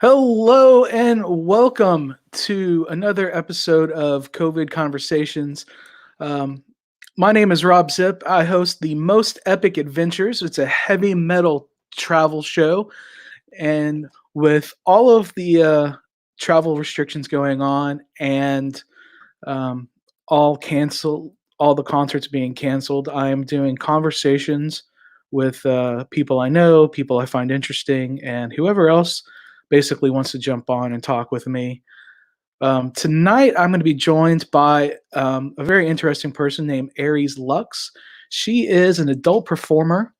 Hello and welcome to another episode of COVID Conversations. Um, my name is Rob Zip. I host the Most Epic Adventures. It's a heavy metal travel show, and with all of the travel restrictions going on and um, all the concerts being canceled, I am doing conversations with people I know, people I find interesting, and whoever else basically wants to jump on and talk with me. Tonight, I'm going to be joined by a very interesting person named Aries Lux. She is an adult performer.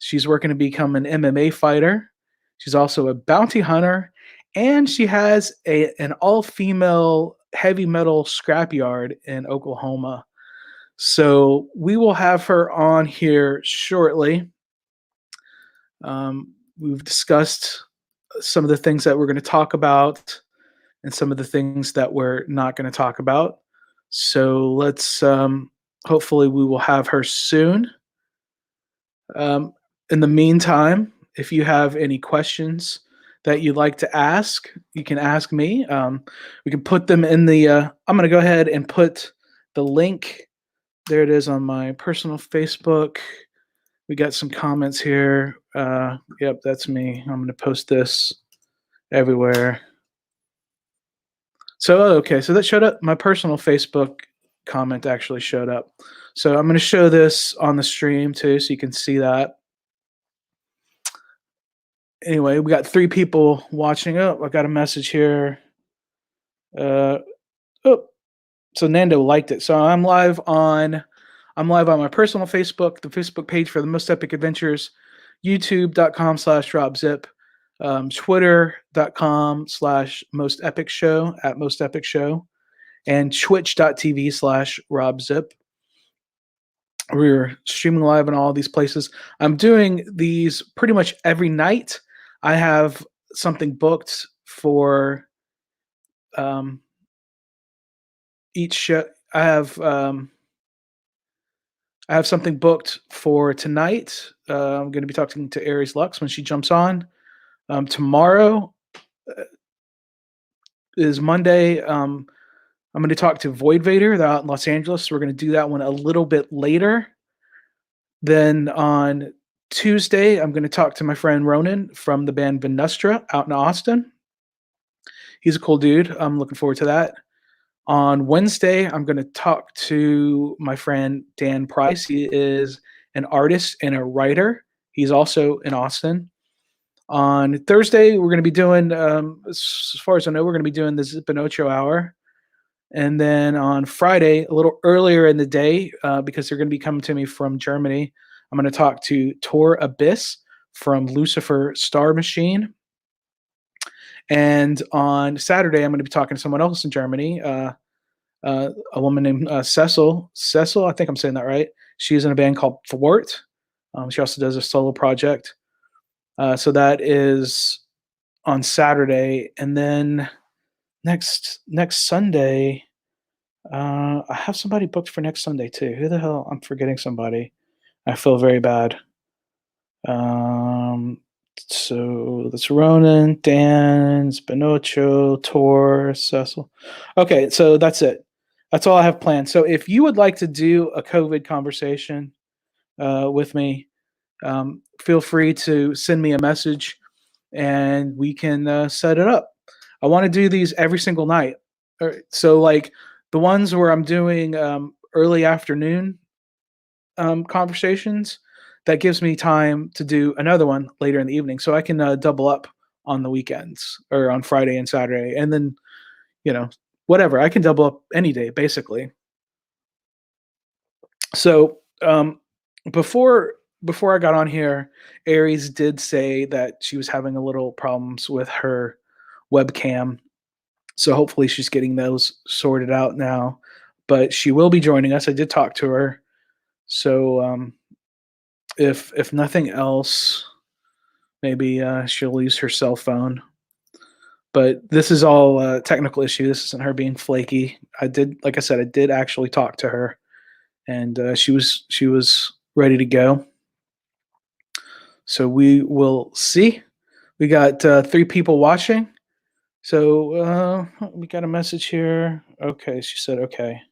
She's working to become an MMA fighter. She's also a bounty hunter, and she has an all-female heavy metal scrapyard in Oklahoma. So we will have her on here shortly. We've discussed some of the things that we're going to talk about and some of the things that we're not going to talk about. So let's hopefully we will have her soon. Um, in the meantime, if you have any questions that you'd like to ask, you can ask me. We can put them in the. I'm going to go ahead and put the link. There it is on my personal Facebook. We got some comments here. Yep, that's me. I'm going to post this everywhere. So, okay, so that showed up. My personal Facebook comment actually showed up. So I'm going to show this on the stream too, so you can see that. Anyway, we got 3 people watching. Oh, I got a message here. Oh, so Nando liked it. So I'm live on my personal Facebook, the Facebook page for the Most Epic Adventures, youtube.com/RobZip, twitter.com/Most Epic Show at Most Epic Show, and twitch.tv/RobZip. We're streaming live in all these places. I'm doing these pretty much every night. I have something booked for each show. I have something booked for tonight. I'm going to be talking to Aries Lux when she jumps on. Tomorrow is Monday. I'm going to talk to Void Vader. They're out in Los Angeles. So we're going to do that one a little bit later. Then on Tuesday, I'm going to talk to my friend Ronan from the band Venustra out in Austin. He's a cool dude. I'm looking forward to that. On Wednesday, I'm going to talk to my friend Dan Price. He is an artist and a writer. He's also in Austin. On Thursday, we're going to be doing, as far as I know, we're going to be doing the Zipinocho Hour. And then on Friday, a little earlier in the day, because they're going to be coming to me from Germany, I'm going to talk to Tor Abyss from Lucifer Star Machine. And on Saturday, I'm going to be talking to someone else in Germany, a woman named Cecil. Cecil, I think I'm saying that right. She's in a band called Thwart. She also does a solo project. So that is on Saturday. And then next Sunday, I have somebody booked for next Sunday too. Who the hell? I'm forgetting somebody. I feel very bad. So that's Ronan, Dan, Spinocho, Tor, Cecil. Okay, so that's it. That's all I have planned. So if you would like to do a COVID conversation with me, feel free to send me a message and we can set it up. I want to do these every single night. So like the ones where I'm doing early afternoon conversations, that gives me time to do another one later in the evening. So I can double up on the weekends or on Friday and Saturday. And then, whatever. I can double up any day, basically. So before I got on here, Aries did say that she was having a little problems with her webcam. So hopefully she's getting those sorted out now. But she will be joining us. I did talk to her. So if nothing else, maybe she'll use her cell phone. But this is all a technical issue. This isn't her being flaky. Like I said, I did actually talk to her, and she was ready to go. So we will see. We got 3 people watching. So we got a message here. Okay, she said okay.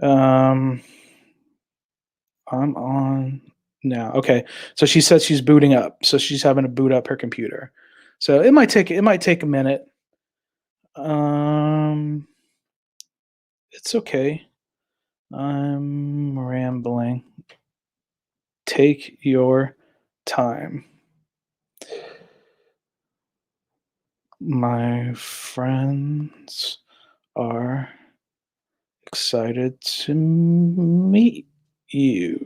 Um, I'm on now. Okay, so she says she's booting up. So she's having to boot up her computer. So it might take a minute. Um, it's okay. I'm rambling. Take your time. My friends are excited to meet you.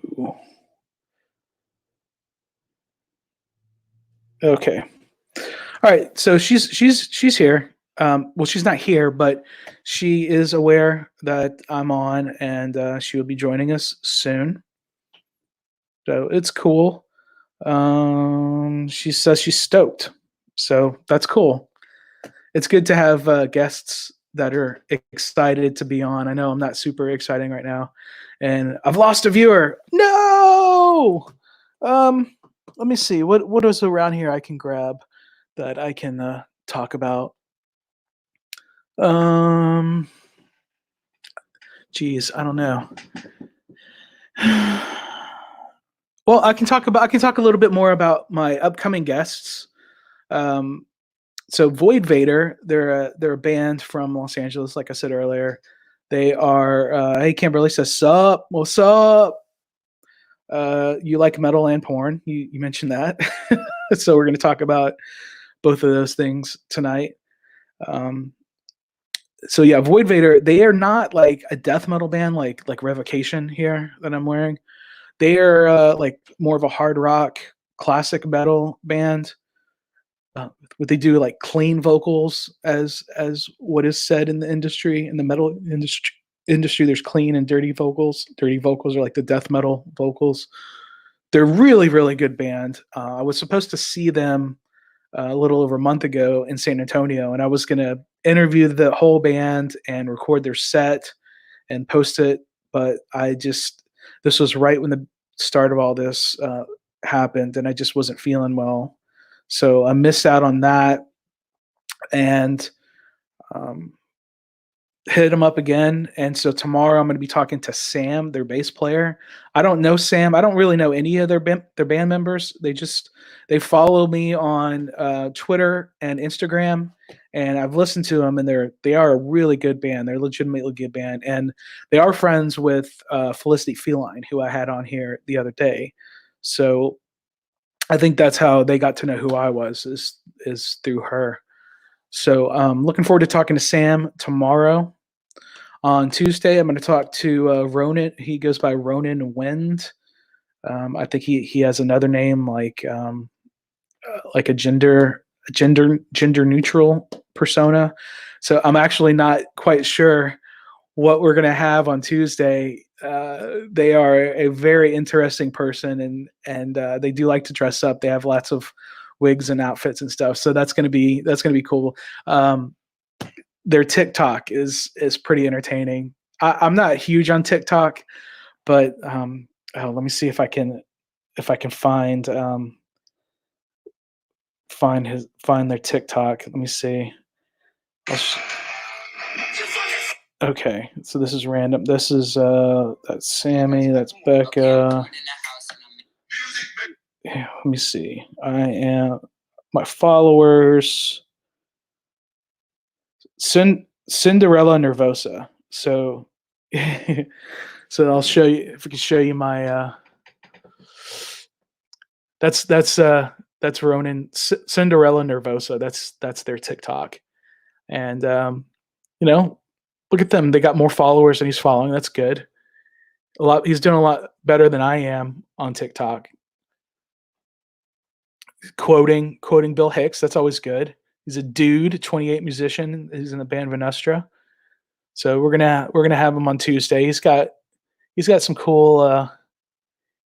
Okay. All right. So she's here. Well, she's not here, but she is aware that I'm on, and she will be joining us soon. So it's cool. She says she's stoked. So that's cool. It's good to have guests that are excited to be on. I know I'm not super exciting right now, and I've lost a viewer. No. Um, Let me see what is around here I can grab that I can talk about. Um, Geez, I don't know. Well, I can talk a little bit more about my upcoming guests. Um, so Void Vader, they're a band from Los Angeles, like I said earlier. They are hey Kimberly says sup, what's up? You like metal and porn. You mentioned that. So we're gonna talk about both of those things tonight. Um, so yeah, Void Vader, they are not like a death metal band like Revocation here that I'm wearing. They are like more of a hard rock classic metal band. What they do like clean vocals as what is said in the industry in the metal industry. There's clean and dirty vocals. Dirty vocals are like the death metal vocals. They're really good band. I was supposed to see them a little over a month ago in San Antonio, and I was going to interview the whole band and record their set and post it. But this was right when the start of all this happened, and I just wasn't feeling well. So I missed out on that, and um, hit him up again. And so tomorrow I'm going to be talking to Sam, their bass player. I don't know Sam. I don't really know any of their band members. They follow me on Twitter and Instagram, and I've listened to them, and they are a really good band. They're a legitimately good band, and they are friends with Felicity Feline, who I had on here the other day. So I think that's how they got to know who I was is through her. So looking forward to talking to Sam tomorrow. On Tuesday, I'm going to talk to Ronan. He goes by Ronan Wind. I think he has another name like a gender neutral persona. So I'm actually not quite sure what we're going to have on Tuesday. They are a very interesting person, and they do like to dress up. They have lots of wigs and outfits and stuff. So that's gonna be cool. Their TikTok is pretty entertaining. I'm not huge on TikTok, but let me see if I can find their TikTok. Let me see. Okay, so this is random. This is that's Sammy, that's Becca. Yeah, let me see. I am my followers. Cinderella Nervosa. So so I'll show you if we can show you my that's Ronan Cinderella Nervosa. That's their TikTok. And look at them. They got more followers than he's following. That's good. He's doing a lot better than I am on TikTok. Quoting Bill Hicks. That's always good. He's a dude, 28 musician. He's in the band Venustra. So we're gonna have him on Tuesday. He's got some cool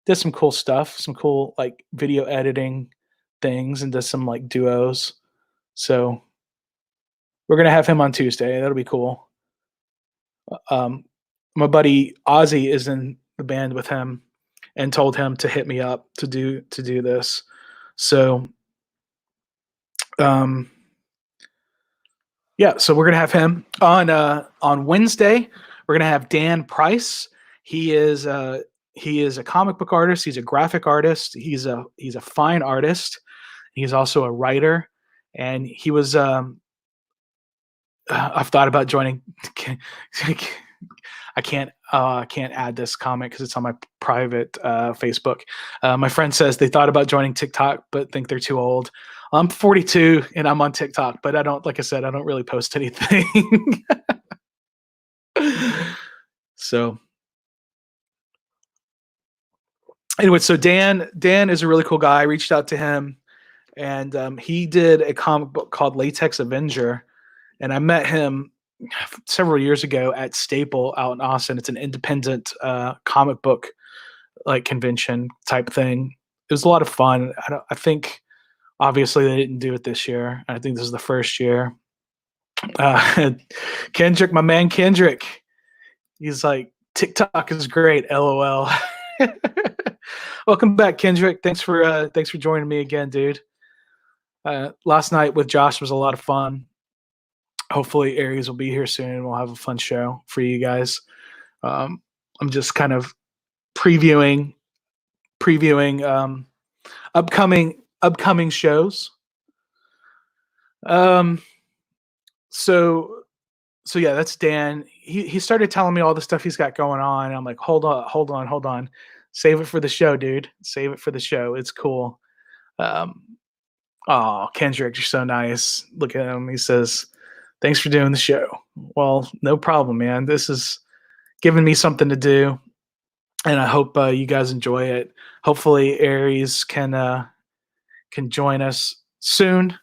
does some cool stuff, some cool like video editing things, and does some like duos. So we're gonna have him on Tuesday. That'll be cool. Um, my buddy Ozzy is in the band with him, and told him to hit me up to do this. So Yeah, so we're gonna have him on Wednesday. We're gonna have Dan Price. He is a comic book artist. He's a graphic artist. He's a fine artist. He's also a writer, and he was. I've thought about joining. I can't add this comment because it's on my private Facebook. My friend says they thought about joining TikTok, but think they're too old. I'm 42 and I'm on TikTok, but I don't, like I said, I don't really post anything. So anyway, so Dan is a really cool guy. I reached out to him, and he did a comic book called Latex Avenger, and I met him several years ago at Staple out in Austin. It's an independent comic book like convention type thing. It was a lot of fun. I think obviously they didn't do it this year. I think this is the first year. Kendrick, my man Kendrick, he's like, TikTok is great. LOL. Welcome back, Kendrick. Thanks for joining me again, dude. Last night with Josh was a lot of fun. Hopefully Aries will be here soon and we'll have a fun show for you guys. I'm just kind of previewing upcoming shows. So yeah, that's Dan. He started telling me all the stuff he's got going on. And I'm like, hold on. Save it for the show, dude. Save it for the show. It's cool. Oh, Kendrick, you're so nice. Look at him. He says, thanks for doing the show. Well, no problem, man. This is giving me something to do, and I hope you guys enjoy it. Hopefully, Aries can join us soon.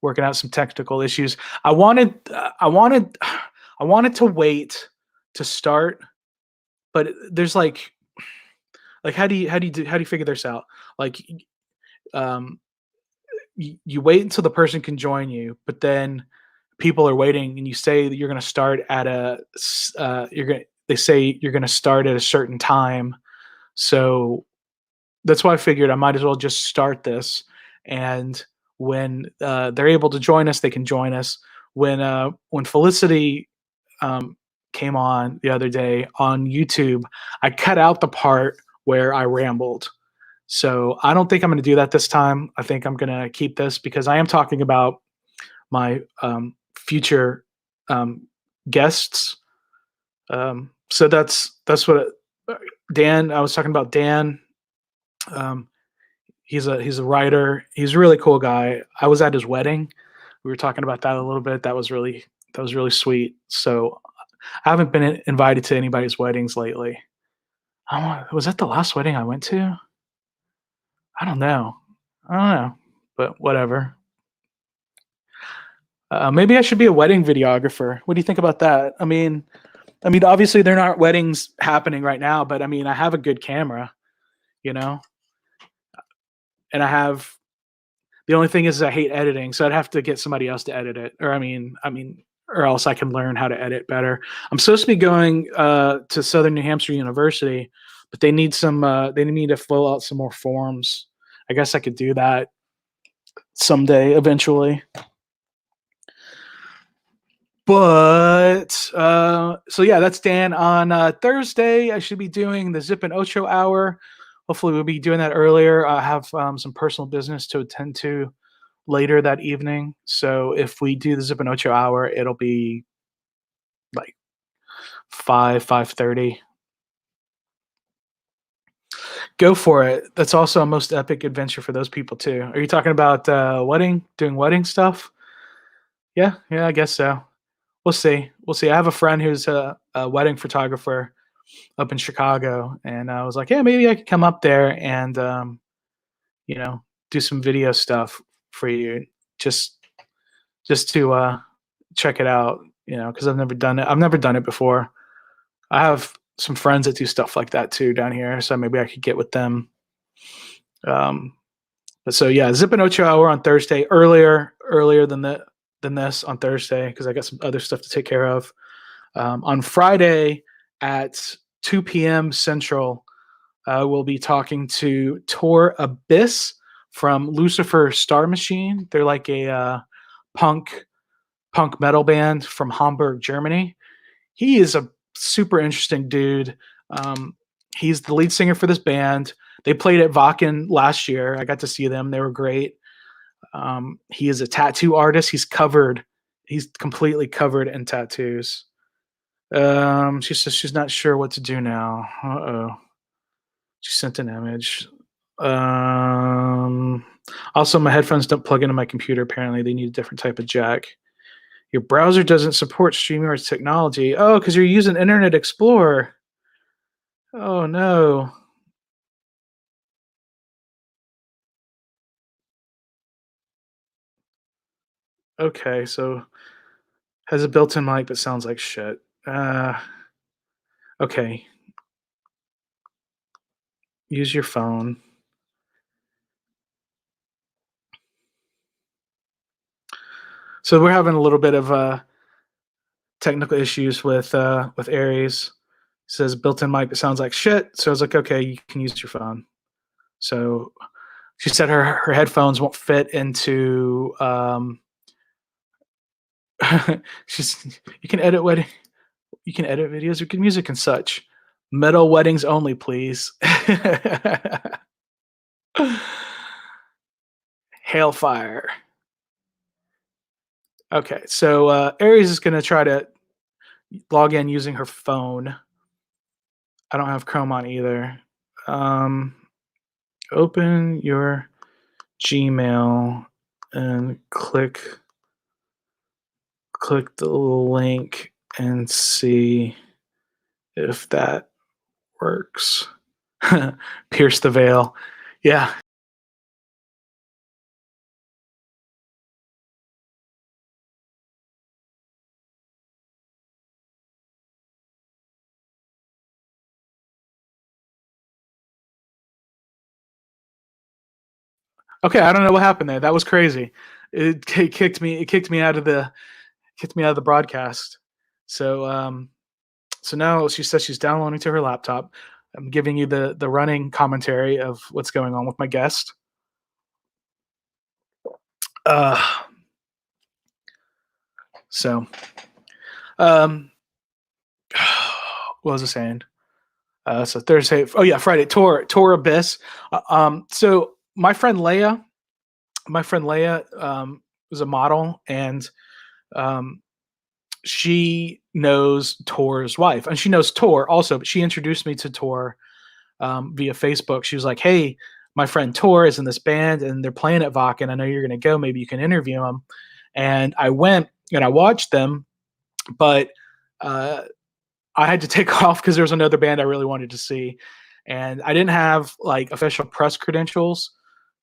Working out some technical issues. I wanted to wait to start, but there's like how do you figure this out? Like, you wait until the person can join you, but then people are waiting, and you say that you're going to start at they say you're going to start at a certain time. So that's why I figured I might as well just start this, and when they're able to join us, they can join us. When Felicity came on the other day on YouTube, I cut out the part where I rambled. So I don't think I'm going to do that this time. I think I'm going to keep this because I am talking about my future guests. So that's what Dan. I was talking about Dan. He's a writer. He's a really cool guy. I was at his wedding. We were talking about that a little bit. That was really sweet. So I haven't been invited to anybody's weddings lately. Was that the last wedding I went to? I don't know, but whatever. Maybe I should be a wedding videographer. What do you think about that? I mean, obviously there aren't weddings happening right now, but I mean, I have a good camera, you know, and the only thing is I hate editing, so I'd have to get somebody else to edit it, or else I can learn how to edit better. I'm supposed to be going to Southern New Hampshire University, but they need me to fill out some more forms. I guess I could do that someday, eventually. But so yeah, that's Dan. On Thursday, I should be doing the Zip and Ocho hour. Hopefully, we'll be doing that earlier. I have some personal business to attend to later that evening. So if we do the Zip and Ocho hour, it'll be like 5:30. Go for it. That's also a most epic adventure for those people too. Are you talking about doing wedding stuff? Yeah, I guess so. We'll see. I have a friend who's a wedding photographer up in Chicago, and I was like, yeah, maybe I could come up there and do some video stuff for you, just to check it out, because I've never done it. I've never done it before. I have some friends that do stuff like that too down here, so maybe I could get with them. But so yeah, Zip and Ocho hour on Thursday, earlier than this on Thursday because I got some other stuff to take care of. On Friday at 2 p.m. Central, we'll be talking to Tor Abyss from Lucifer Star Machine. They're like a punk metal band from Hamburg, Germany. He is a super interesting dude. He's the lead singer for this band. They played at Wacken last year. I got to see them. They were great. He is a tattoo artist. He's completely covered in tattoos. She says she's not sure what to do now. Uh-oh. She sent an image. Also, my headphones don't plug into my computer. Apparently, they need a different type of jack. Your browser doesn't support StreamYard's technology. Oh, because you're using Internet Explorer. Oh, no. Okay, so has a built-in mic but sounds like shit. Okay. Use your phone. So we're having a little bit of technical issues with Aries. It says built-in mic that sounds like shit. So I was like, okay, you can use your phone. So she said her headphones won't fit into. You can edit videos, you can music and such. Metal weddings only, please. Hailfire. Okay, so Aries is going to try to log in using her phone. I don't have Chrome on either. Open your Gmail and click the link and see if that works. Pierce the veil. Yeah. Okay, I don't know what happened there. That was crazy. It kicked me out of the broadcast. So now she says she's downloading to her laptop. I'm giving you the running commentary of what's going on with my guest. So what was I saying? So Thursday. Oh yeah, Friday. Tour Abyss. So my friend Leia was a model, and she knows Tor's wife, and she knows Tor also. But she introduced me to Tor via Facebook. She was like, "Hey, my friend Tor is in this band, and they're playing at Wacken. I know you're going to go. Maybe you can interview him." And I went and I watched them, but I had to take off because there was another band I really wanted to see, and I didn't have like official press credentials,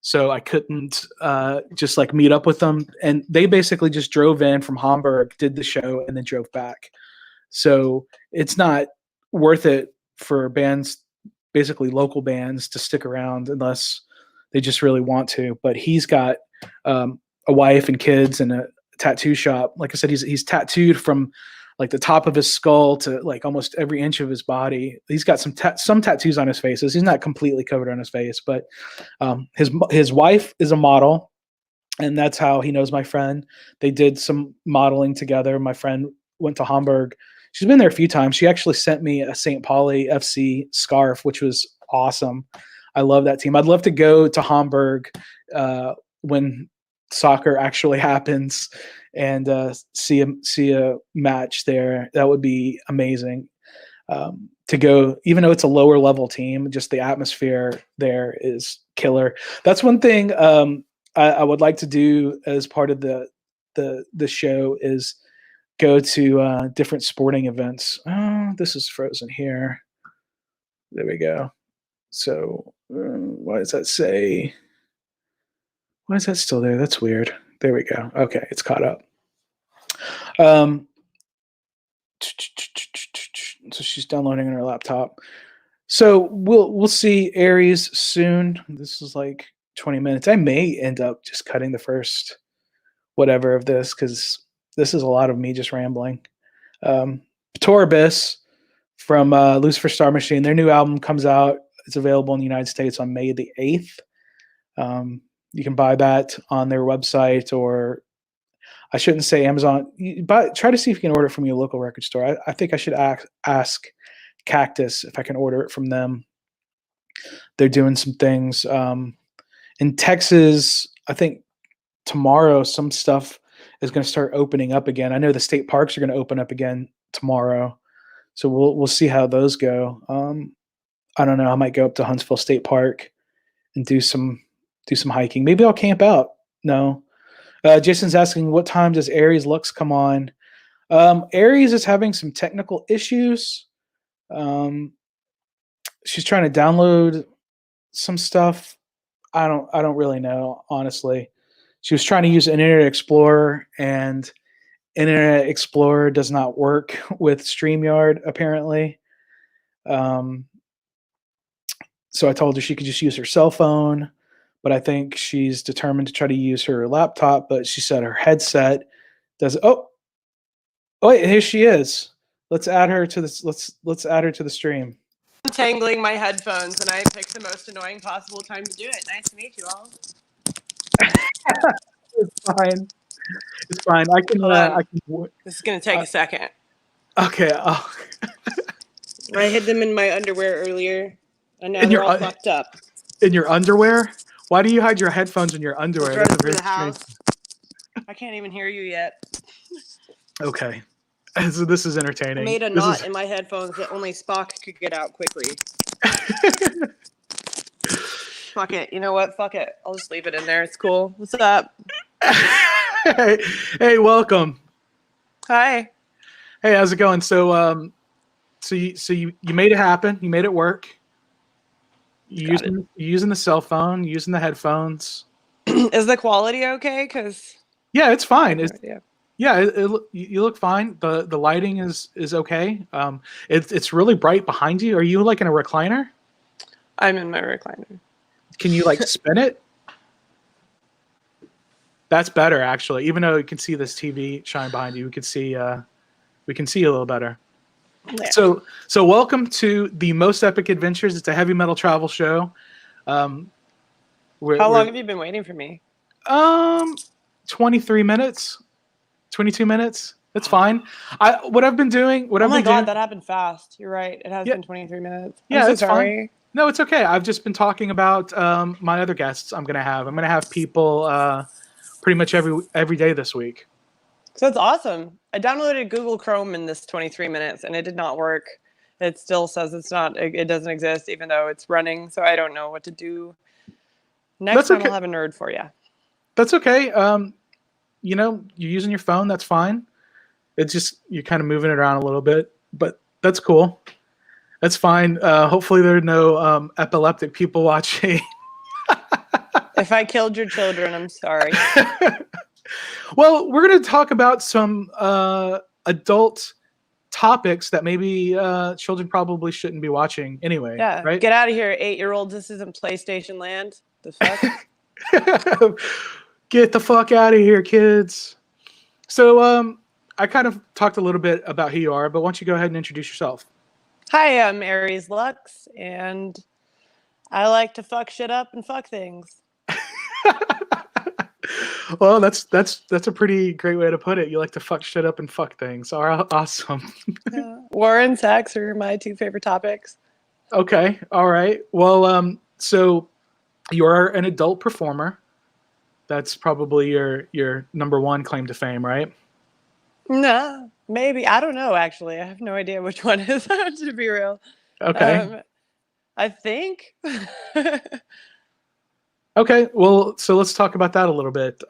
so I couldn't just like meet up with them. And they basically just drove in from Hamburg, did the show, and then drove back. So it's not worth it for bands, basically local bands, to stick around unless they just really want to. But he's got a wife and kids and a tattoo shop. Like I said, he's tattooed from like the top of his skull to like almost every inch of his body. He's got some tattoos on his face. He's not completely covered on his face, but his wife is a model, and that's how he knows my friend. They did some modeling together. My friend went to Hamburg. She's been there a few times. She actually sent me a St. Pauli FC scarf, which was awesome. I love that team. I'd love to go to Hamburg when soccer actually happens and see a match there. That would be amazing. To go, even though it's a lower level team, just the atmosphere there is killer. That's one thing I would like to do as part of the show is go to different sporting events. Oh, this is frozen here. There we go. So why does that say? Why is that still there? That's weird. There we go. Okay, it's caught up. So she's downloading on her laptop. So we'll see Aries soon. This is like 20 minutes. I may end up just cutting the first whatever of this because this is a lot of me just rambling. Tor Abyss from Lucifer Star Machine. Their new album comes out. It's available in the United States on May the 8th. You can buy that on their website, or I shouldn't say Amazon, but try to see if you can order it from your local record store. I think I should ask Cactus if I can order it from them. They're doing some things in Texas. I think tomorrow some stuff is going to start opening up again. I know the state parks are going to open up again tomorrow, so we'll see how those go. I don't know. I might go up to Huntsville State Park and do some hiking. Maybe I'll camp out. No. Jason's asking, what time does Aries Lux come on? Aries is having some technical issues. She's trying to download some stuff. I don't really know, honestly. She was trying to use Internet Explorer, and Internet Explorer does not work with StreamYard, apparently. So I told her she could just use her cell phone, but I think she's determined to try to use her laptop. But she said her headset does. Oh, wait, here she is. Let's add her to this. Let's add her to the stream. Untangling my headphones, and I picked the most annoying possible time to do it. Nice to meet you all. It's fine. It's fine. I can. This is gonna take a second. Okay. I hid them in my underwear earlier, and now they're all fucked up. In your underwear? Why do you hide your headphones in your underwear? That's through the house. I can't even hear you yet. Okay. So this is entertaining. I made a knot in my headphones that only Spock could get out quickly. Fuck it. You know what? Fuck it. I'll just leave it in there. It's cool. What's up? Hey, welcome. Hi. Hey, how's it going? So you made it happen. You made it work. You're using the cell phone, using the headphones. Is the quality okay? Cause yeah, it's fine. You look fine. The lighting is okay. It's really bright behind you. Are you like in a recliner? I'm in my recliner. Can you like spin it? That's better, actually. Even though you can see this TV shine behind you, we can see you a little better. Yeah. So welcome to the Most Epic Adventures. It's a heavy metal travel show. How long have you been waiting for me? 23 minutes, 22 minutes. That's fine. What I've been doing. Oh my God, that happened fast. You're right. It has been 23 minutes. Yeah, it's fine. No, it's okay. I've just been talking about my other guests I'm going to have. I'm going to have people pretty much every day this week. So that's awesome. I downloaded Google Chrome in this 23 minutes and it did not work. It still says it doesn't exist even though it's running. So I don't know what to do. Next time I'll have a nerd for you. That's okay. You're using your phone. That's fine. It's just, you're kind of moving it around a little bit, but that's cool. That's fine. Hopefully there are no epileptic people watching. If I killed your children, I'm sorry. Well, we're going to talk about some adult topics that maybe children probably shouldn't be watching anyway. Yeah, right? Get out of here, 8-year-olds. This isn't PlayStation land. The fuck? Get the fuck out of here, kids. So I kind of talked a little bit about who you are, but why don't you go ahead and introduce yourself? Hi, I'm Aries Lux, and I like to fuck shit up and fuck things. Well, that's a pretty great way to put it. You like to fuck shit up and fuck things. Awesome. War and sex are my two favorite topics. Okay. All right. Well, so you're an adult performer. That's probably your number one claim to fame, right? No, maybe. I don't know, actually. I have no idea which one is, to be real. Okay. I think. Okay, well, so let's talk about that a little bit.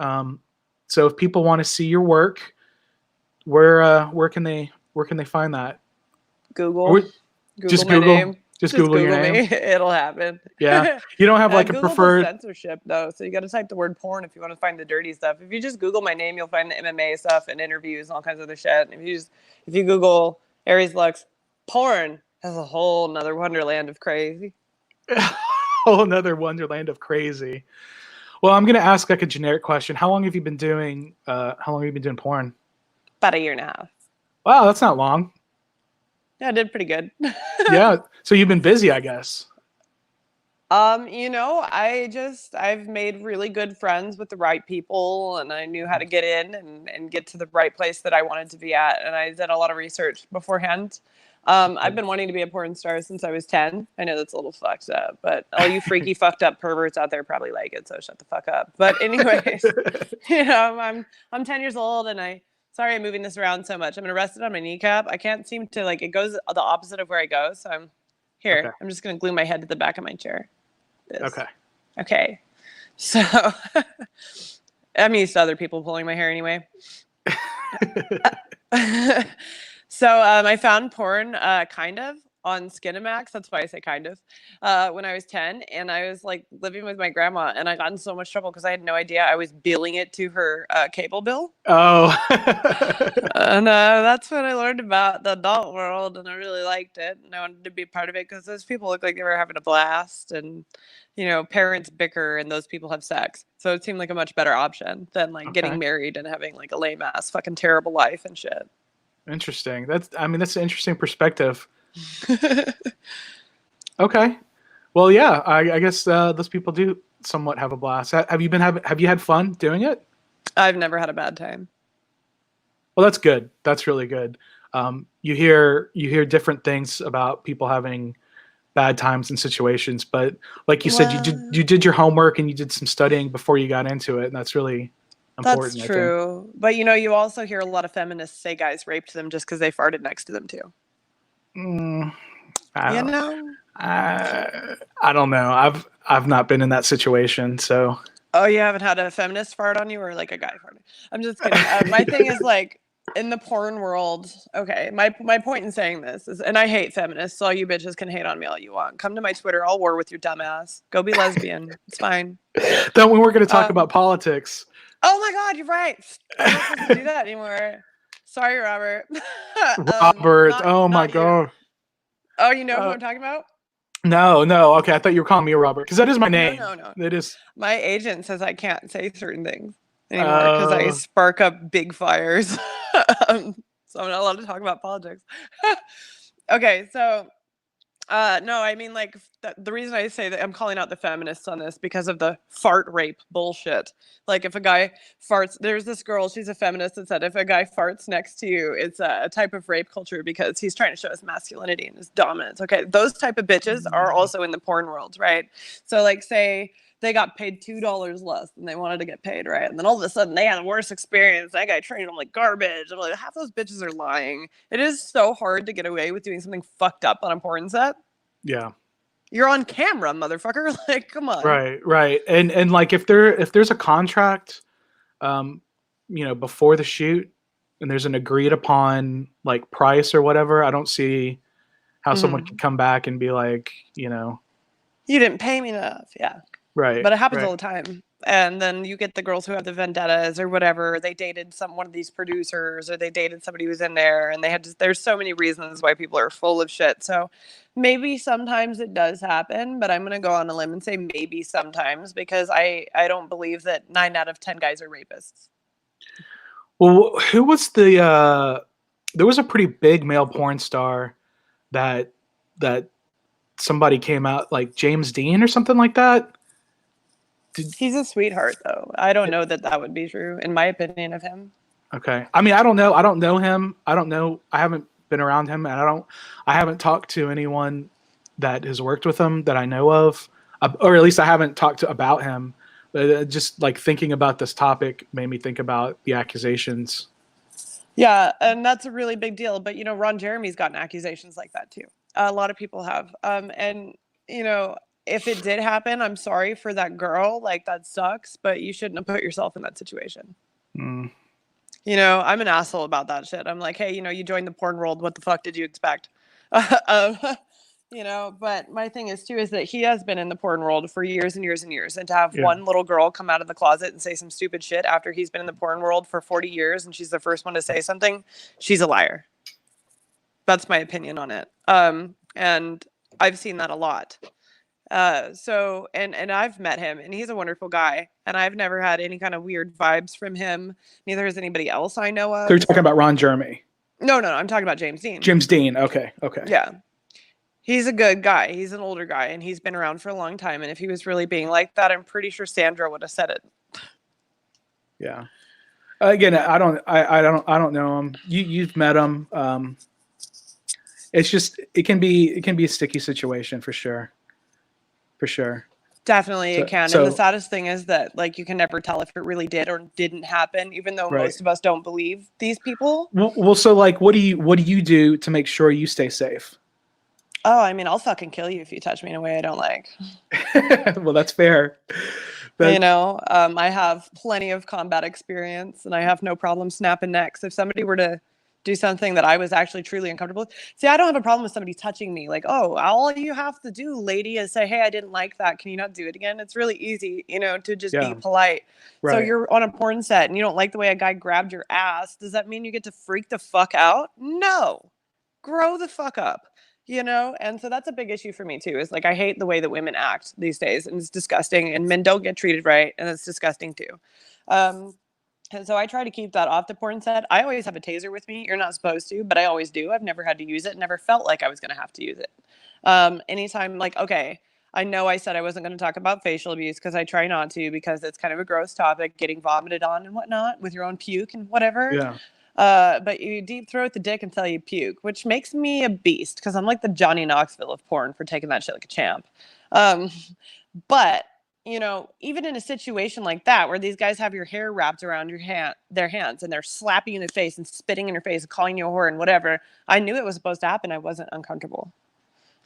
So if people want to see your work, where can they find that? Google. Just my Google. Name. Just Google your name. Me. It'll happen. Yeah. You don't have like a Google's preferred censorship though, so you got to type the word porn if you want to find the dirty stuff. If you just Google my name, you'll find the MMA stuff and interviews and all kinds of other shit. And if you Google Aries Lux porn, that's a whole nother wonderland of crazy. Whole another wonderland of crazy. Well, I'm gonna ask like a generic question. How long have you been doing porn? About 1.5 years. Wow, that's not long. Yeah, I did pretty good. Yeah. So you've been busy, I guess. I've made really good friends with the right people, and I knew how to get in and get to the right place that I wanted to be at. And I did a lot of research beforehand. I've been wanting to be a porn star since I was 10. I know that's a little fucked up, but all you freaky fucked up perverts out there probably like it, so shut the fuck up. But anyways, I'm 10 years old, and sorry I'm moving this around so much. I'm arrested on my kneecap. I can't seem to, like, it goes the opposite of where I go. So I'm here. Okay. I'm just going to glue my head to the back of my chair. Okay. Okay. So I'm used to other people pulling my hair anyway. So I found porn kind of on Skinamax. That's why I say kind of. When I was 10, and I was like living with my grandma, and I got in so much trouble because I had no idea I was billing it to her cable bill. Oh. And that's when I learned about the adult world, and I really liked it, and I wanted to be part of it because those people look like they were having a blast, and parents bicker and those people have sex, so it seemed like a much better option than like getting married and having like a lame ass fucking terrible life and shit. Interesting. That's an interesting perspective. Okay. Well, yeah, I guess those people do somewhat have a blast. Have you had fun doing it? I've never had a bad time. Well, that's good. That's really good. You hear different things about people having bad times and situations, but like you said, you did your homework and you did some studying before you got into it, and that's really important. That's true. But you also hear a lot of feminists say guys raped them just because they farted next to them too. I don't know. I've not been in that situation, so. Oh, you haven't had a feminist fart on you, or like a guy farting? I'm just kidding. My thing is, like, in the porn world, okay, my point in saying this is, and I hate feminists, so all you bitches can hate on me all you want. Come to my Twitter, I'll war with your dumb ass. Go be lesbian. It's fine. Then we weren't going to talk about politics. Oh my God, you're right. I'm not supposed to do that anymore. Sorry, Robert. Robert, oh my God. Oh, you know who I'm talking about? No. Okay, I thought you were calling me Robert, because that is my name. No. It is. My agent says I can't say certain things anymore because I spark up big fires. So I'm not allowed to talk about politics. Okay, so no, I mean, like, the reason I say that I'm calling out the feminists on this because of the fart rape bullshit. Like, if a guy farts, there's this girl, she's a feminist, that said if a guy farts next to you, it's a type of rape culture because he's trying to show his masculinity and his dominance. Okay, those type of bitches are also in the porn world, right? So, like, say they got paid $2 less than they wanted to get paid, right? And then all of a sudden they had a worse experience. That guy treated them like garbage. I'm like, half those bitches are lying. It is so hard to get away with doing something fucked up on a porn set. Yeah. You're on camera, motherfucker. Like, come on. Right. And like, if there's a contract, before the shoot, and there's an agreed upon like price or whatever, I don't see how someone can come back and be like, you didn't pay me enough. Yeah. Right. But it happens all the time. And then you get the girls who have the vendettas or whatever. They dated one of these producers, or they dated somebody who was in there, and there's so many reasons why people are full of shit. So maybe sometimes it does happen, but I'm going to go on a limb and say maybe sometimes, because I don't believe that 9 out of 10 guys are rapists. Well, who was there was a pretty big male porn star that somebody came out, like James Dean or something like that. He's a sweetheart, though. I don't know that would be true, in my opinion of him. Okay. I mean, I don't know him. I don't know. I haven't been around him, and I haven't talked to anyone that has worked with him that I know of, or at least I haven't talked about him. But just like thinking about this topic made me think about the accusations. Yeah, and that's a really big deal. But Ron Jeremy's gotten accusations like that too. A lot of people have. And if it did happen, I'm sorry for that girl. Like, that sucks, but you shouldn't have put yourself in that situation. I'm an asshole about that shit. I'm like, hey, you joined the porn world. What the fuck did you expect? But my thing is too, is that he has been in the porn world for years and years and years. And to have one little girl come out of the closet and say some stupid shit after he's been in the porn world for 40 years and she's the first one to say something, she's a liar. That's my opinion on it. And I've seen that a lot. And I've met him, and he's a wonderful guy, and I've never had any kind of weird vibes from him. Neither has anybody else I know of. They're talking about Ron Jeremy. No, I'm talking about James Dean. James Dean. Okay. Yeah. He's a good guy. He's an older guy, and he's been around for a long time. And if he was really being like that, I'm pretty sure Sandra would have said it. Yeah. Again, I don't know him. You've met him. It's just it can be a sticky situation for sure. For sure. Definitely it can. And the So saddest thing is that like you can never tell if it really did or didn't happen, even though right. most of us don't believe these people. Well, so like what do you do to make sure you stay safe? Oh, I mean, I'll fucking kill you if you touch me in a way I don't like. Well, that's fair. I have plenty of combat experience and I have no problem snapping necks. If somebody were to do something that I was actually truly uncomfortable with, see, I don't have a problem with somebody touching me. Like, oh, all you have to do, lady, is say, hey, I didn't like that. Can you not do it again? It's really easy, to just be polite. Right. So you're on a porn set and you don't like the way a guy grabbed your ass. Does that mean you get to freak the fuck out? No. Grow the fuck up. And so that's a big issue for me too, is like I hate the way that women act these days, and it's disgusting, and men don't get treated right, and it's disgusting too. And so I try to keep that off the porn set. I always have a taser with me. You're not supposed to, but I always do. I've never had to use it, never felt like I was going to have to use it. Anytime, like, okay, I know I said I wasn't going to talk about facial abuse because I try not to, because it's kind of a gross topic, getting vomited on and whatnot with your own puke and whatever. Yeah. But you deep throat the dick until you puke, which makes me a beast because I'm like the Johnny Knoxville of porn for taking that shit like a champ. But even in a situation like that where these guys have your hair wrapped around their hands, and they're slapping you in the face and spitting in your face and calling you a whore and whatever, I knew it was supposed to happen. I wasn't uncomfortable,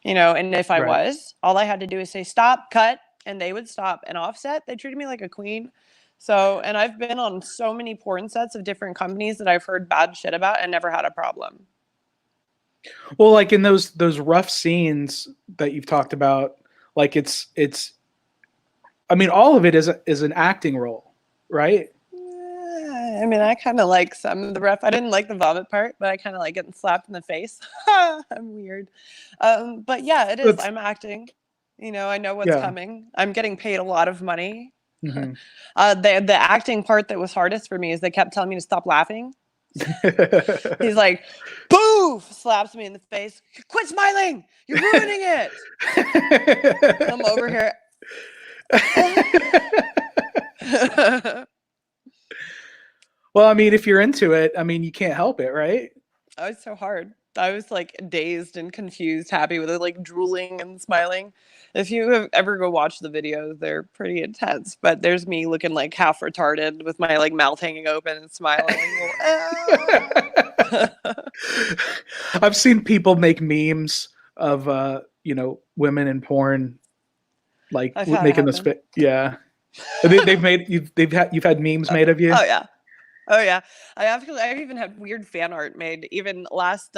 and if I was, all I had to do is say stop, cut, and they would stop and offset. They treated me like a queen. So, and I've been on so many porn sets of different companies that I've heard bad shit about and never had a problem. Well, like in those rough scenes that you've talked about, like it's I mean, all of it is an acting role, right? I mean, I kind of like some of the rough. I didn't like the vomit part, but I kind of like getting slapped in the face. I'm weird. But yeah, it is. I'm acting. I know what's coming. I'm getting paid a lot of money. Mm-hmm. The acting part that was hardest for me is they kept telling me to stop laughing. He's like, boof, slaps me in the face. Quit smiling. You're ruining it. I'm over here. Well, I mean, if you're into it, I mean, you can't help it, right? Oh, it's so hard. I was like dazed and confused, happy with it, like drooling and smiling. If you ever go watch the videos, they're pretty intense. But there's me looking like half retarded with my like mouth hanging open and smiling. I've seen people make memes of women in porn, like making the spit. Yeah, you've had memes made of you. Oh yeah. I've even had weird fan art made. Even last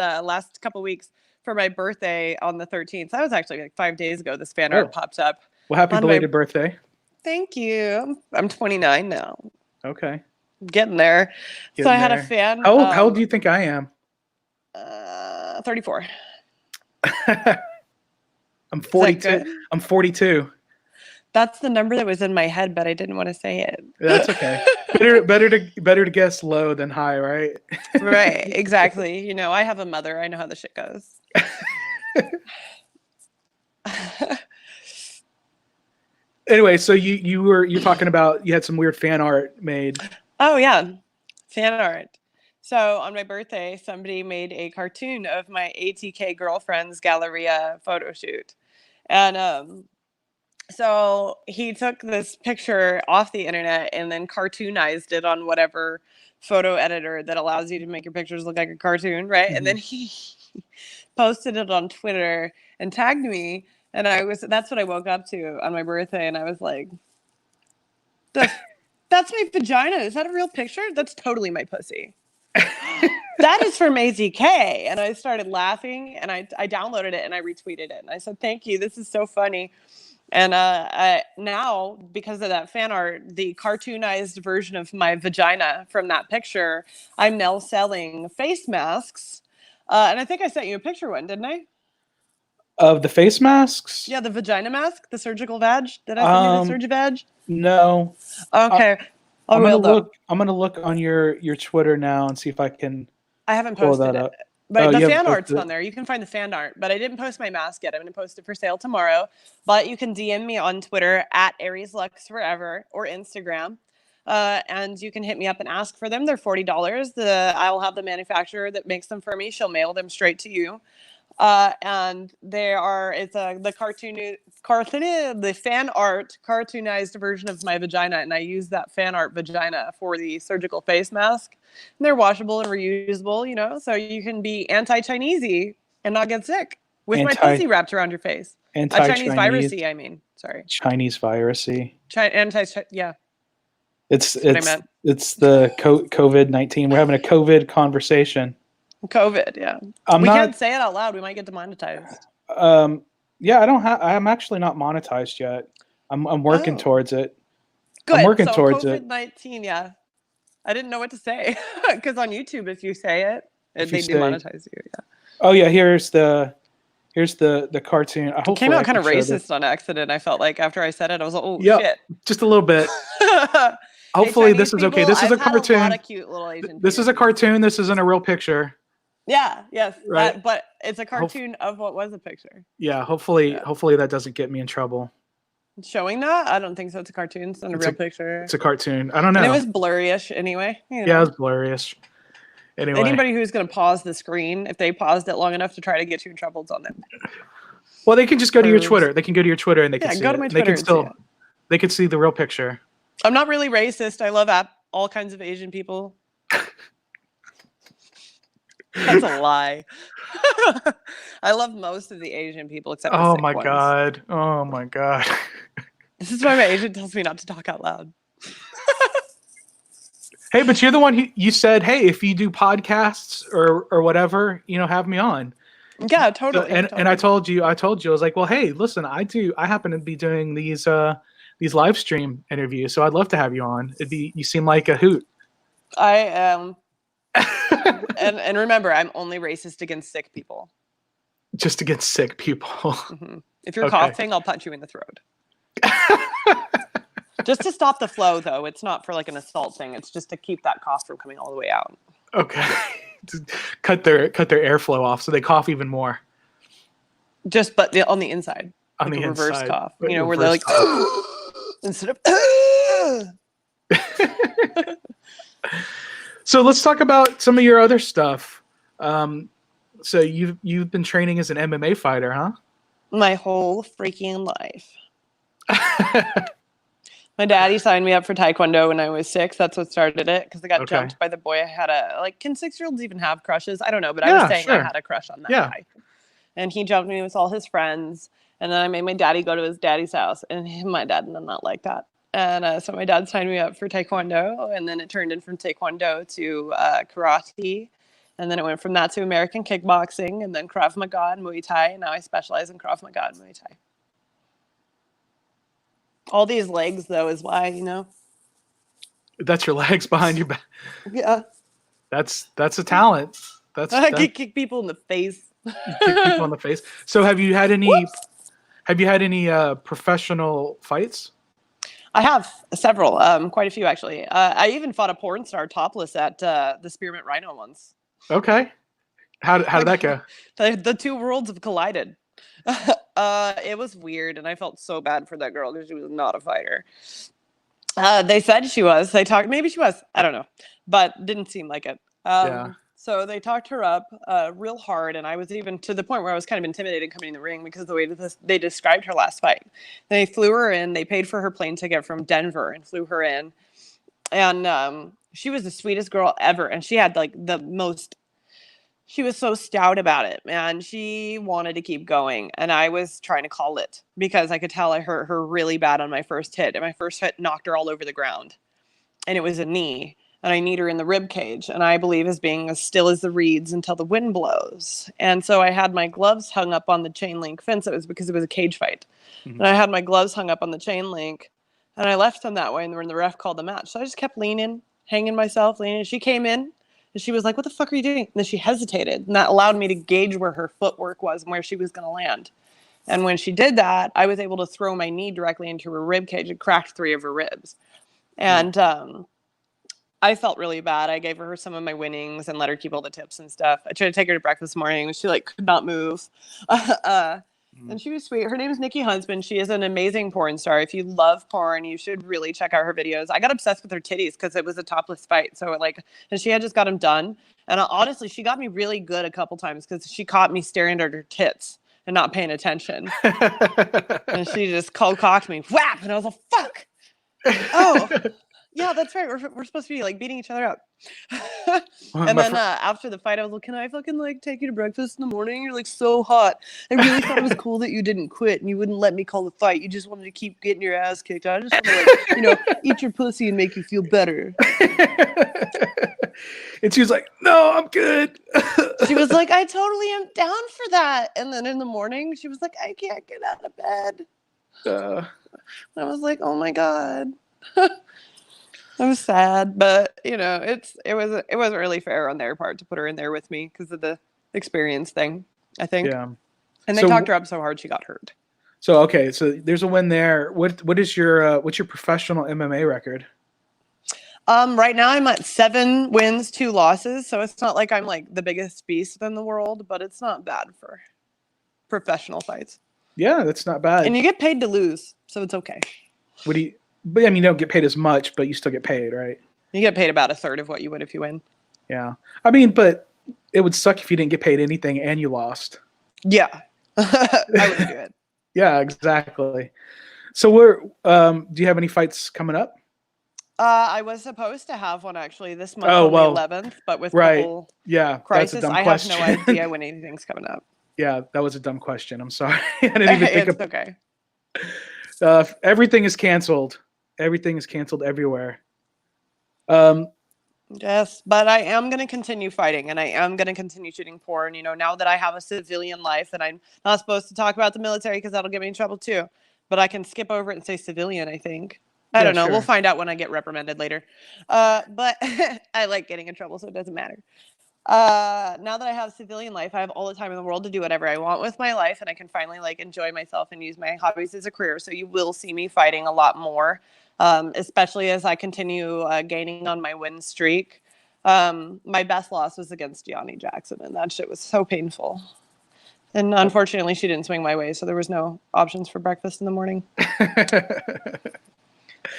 couple weeks for my birthday on the 13th. That was actually like 5 days ago. This fan art popped up. Well, happy belated birthday. Thank you. I'm 29 now. Okay. Getting there. So I had a fan. How old do you think I am? 34. I'm 42. I'm 42. That's the number that was in my head, but I didn't want to say it. That's okay. better to guess low than high, right? Right, exactly. I have a mother. I know how the shit goes. Anyway, so you're talking about you had some weird fan art made. Oh yeah, fan art. So on my birthday, somebody made a cartoon of my ATK girlfriend's Galleria photo shoot, and so he took this picture off the internet and then cartoonized it on whatever photo editor that allows you to make your pictures look like a cartoon, right? Mm-hmm. And then he posted it on Twitter and tagged me, and that's what I woke up to on my birthday, and I was like, that's my vagina. Is that a real picture? That's totally my pussy. That is from AZK. And I started laughing, and I downloaded it and I retweeted it. And I said, thank you. This is so funny. And now, because of that fan art, the cartoonized version of my vagina from that picture, I'm now selling face masks. And I think I sent you a picture one, didn't I? Of the face masks? Yeah, the vagina mask, the surgical vag. Did I send you the Surgivag? No. Okay. I'm gonna look on your Twitter now and see if I can. I haven't posted it. But the you haven't fan art's posted on it? there. You can find the fan art, but I didn't post my mask yet. I'm going to post it for sale tomorrow. But you can DM me on Twitter at Aries Lux Forever or Instagram. And you can hit me up and ask for them. They're $40. I'll have the manufacturer that makes them for me. She'll mail them straight to you. And the fan art cartoonized version of my vagina, and I use that fan art vagina for the surgical face mask. And they're washable and reusable, so you can be anti-Chinesey and not get sick with my Anti pussy wrapped around your face. Chinese Anti-Chinese, virusy, I mean. Sorry. Chinese virusy. Yeah, It's that's what I meant. it's the COVID-19. We're having a COVID conversation. COVID, yeah. We can't say it out loud. We might get demonetized. Yeah, I'm actually not monetized yet. I'm working towards it. Good. I'm working so towards it. COVID-19, yeah. I didn't know what to say because on YouTube, if you say it, they demonetize you. Yeah. Oh yeah, here's the cartoon. It came out kind of racist on accident. I felt like after I said it, I was like, oh shit. Just a little bit. Hopefully this is okay. This is a cartoon. A lot of cute little Asian this is a cartoon. This isn't a real picture. Yeah. Yes. Right. But it's a cartoon of what was a picture. Yeah. Hopefully that doesn't get me in trouble. Showing that? I don't think so. It's a cartoon. It's not a real picture. It's a cartoon. I don't know. And it was blurry-ish anyway. Yeah, it was blurry-ish. Anyway. Anybody who's going to pause the screen, if they paused it long enough to try to get you in trouble, it's on them. Well, they can just go to your Twitter. They can go to your Twitter and they can see go to my Twitter. They can see the real picture. I'm not really racist. I love all kinds of Asian people. That's a lie. I love most of the Asian people except for Oh sick my ones. god. Oh my god. This is why my agent tells me not to talk out loud. Hey, but you're the one you said, hey, if you do podcasts or whatever, have me on. Yeah, totally. So, and I told you, I was like, well, hey, listen, I happen to be doing these live stream interviews, so I'd love to have you on. You seem like a hoot. I am. and remember, I'm only racist against sick people. Just against sick people. Mm-hmm. If you're coughing, I'll punch you in the throat. Just to stop the flow, though. It's not for like an assault thing. It's just to keep that cough from coming all the way out. Okay. cut their airflow off so they cough even more. But on the inside. On the reverse inside. Cough. Where they're like instead of So let's talk about some of your other stuff. So you've been training as an MMA fighter, huh? My whole freaking life. My daddy signed me up for Taekwondo when I was 6. That's what started it because I got jumped by the boy. I had can 6-year-olds even have crushes? I don't know, but I was saying I had a crush on that guy. And he jumped me with all his friends. And then I made my daddy go to his daddy's house. And my dad did not like that. And so my dad signed me up for Taekwondo. And then it turned in from Taekwondo to karate. And then it went from that to American kickboxing. And then Krav Maga and Muay Thai. And now I specialize in Krav Maga and Muay Thai. All these legs, though, is why, That's your legs behind your back. Yeah. That's a talent. I can kick people in the face. You kick people in the face. So have you had any professional fights? I have several, quite a few actually. I even fought a porn star topless at the Spearmint Rhino once. Okay. How did that go? The two worlds have collided. It was weird, and I felt so bad for that girl because she was not a fighter. They said she was. Maybe she was. I don't know, but didn't seem like it. So they talked her up real hard, and I was even to the point where I was kind of intimidated coming in the ring because of the way they described her last fight. They flew her in. They paid for her plane ticket from Denver and flew her in, and she was the sweetest girl ever, and she had she was so stout about it, man. She wanted to keep going, and I was trying to call it because I could tell I hurt her really bad on my first hit, and my first hit knocked her all over the ground, and it was a knee, and I kneed her in the rib cage, and I believe as being as still as the reeds until the wind blows. And so I had my gloves hung up on the chain link fence. It was because it was a cage fight, and I had my gloves hung up on the chain link, and I left them that way, and when the ref called the match, so I just kept leaning. She came in. And she was like, what the fuck are you doing? And then she hesitated. And that allowed me to gauge where her footwork was and where she was going to land. And when she did that, I was able to throw my knee directly into her rib cage. It cracked 3 of her ribs. And I I felt really bad. I gave her some of my winnings and let her keep all the tips and stuff. I tried to take her to breakfast this morning. She like could not move. And she was sweet. Her name is Nikki Huntsman. She is an amazing porn star. If you love porn, you should really check out her videos. I got obsessed with her titties because it was a topless fight. So like, and she had just got them done. And honestly, she got me really good a couple times because she caught me staring at her tits and not paying attention. And she just cold cocked me, whap, and I was like, fuck. Oh. Yeah, that's right. We're supposed to be like beating each other up. And then after the fight, I was like, "Can I fucking like take you to breakfast in the morning? You're like so hot. I really thought it was cool that you didn't quit and you wouldn't let me call the fight. You just wanted to keep getting your ass kicked. I just want to like eat your pussy and make you feel better." And she was like, "No, I'm good." She was like, "I totally am down for that." And then in the morning, she was like, "I can't get out of bed." I was like, "Oh my god." I was sad, but it wasn't really fair on their part to put her in there with me because of the experience thing, I think. Yeah. And they talked her up so hard she got hurt. So okay, so there's a win there. What is your what's your professional MMA record? Right now I'm at 7 wins, 2 losses, so it's not like I'm like the biggest beast in the world, but it's not bad for professional fights. Yeah, that's not bad. And you get paid to lose, so it's okay. But I mean, you don't get paid as much, but you still get paid, right? You get paid about a third of what you would if you win. Yeah. I mean, but it would suck if you didn't get paid anything and you lost. Yeah. I wouldn't do it. Yeah, exactly. So do you have any fights coming up? I was supposed to have one actually this month on the 11th, but with the whole crisis, I have no idea when anything's coming up. Yeah, that was a dumb question. I'm sorry. I didn't even think it's okay. Everything is canceled. Everything is canceled everywhere. Yes, but I am going to continue fighting and I am going to continue shooting porn. Now that I have a civilian life and I'm not supposed to talk about the military because that'll get me in trouble too. But I can skip over it and say civilian, I think. I don't know. Sure. We'll find out when I get reprimanded later. But I like getting in trouble, so it doesn't matter. Now that I have civilian life, I have all the time in the world to do whatever I want with my life, and I can finally like enjoy myself and use my hobbies as a career. So you will see me fighting a lot more, especially as I continue gaining on my win streak. My best loss was against Gianni Jackson, and that shit was so painful. And unfortunately, she didn't swing my way, so there was no options for breakfast in the morning.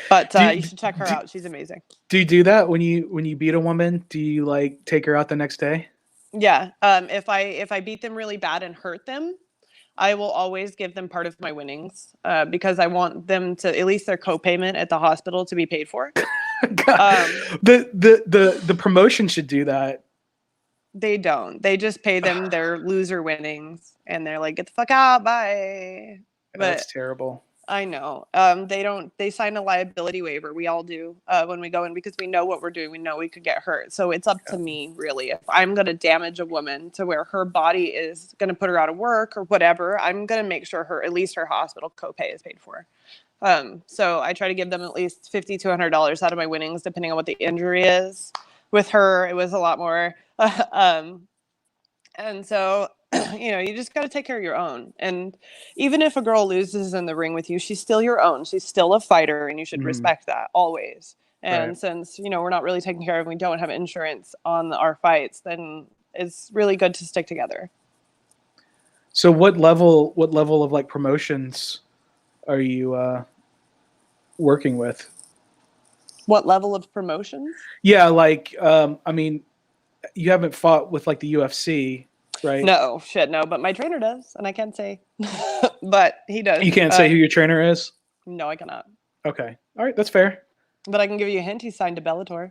But you should check her out. She's amazing. Do you do that when you beat a woman? Do you like take her out the next day? Yeah. If I beat them really bad and hurt them, I will always give them part of my winnings because I want them to at least their co-payment at the hospital to be paid for. The promotion should do that. They don't. They just pay them their loser winnings, and they're like, "Get the fuck out, bye." That's terrible. I know. They sign a liability waiver. We all do when we go in because we know what we're doing. We know we could get hurt. So it's up to me, really. If I'm going to damage a woman to where her body is going to put her out of work or whatever, I'm going to make sure at least her hospital copay is paid for. So I try to give them at least $50 to $100 out of my winnings, depending on what the injury is. With her, it was a lot more. And so, you just got to take care of your own. And even if a girl loses in the ring with you, she's still your own. She's still a fighter, and you should respect that always. And since, we're not really taking care of, and we don't have insurance on our fights, then it's really good to stick together. So what level of like promotions are you working with? What level of promotions? Yeah, like I mean, you haven't fought with like the UFC, right? No, but my trainer does, and I can't say, but he does. You can't say who your trainer is? No, I cannot. Okay. All right, that's fair. But I can give you a hint. He signed to Bellator.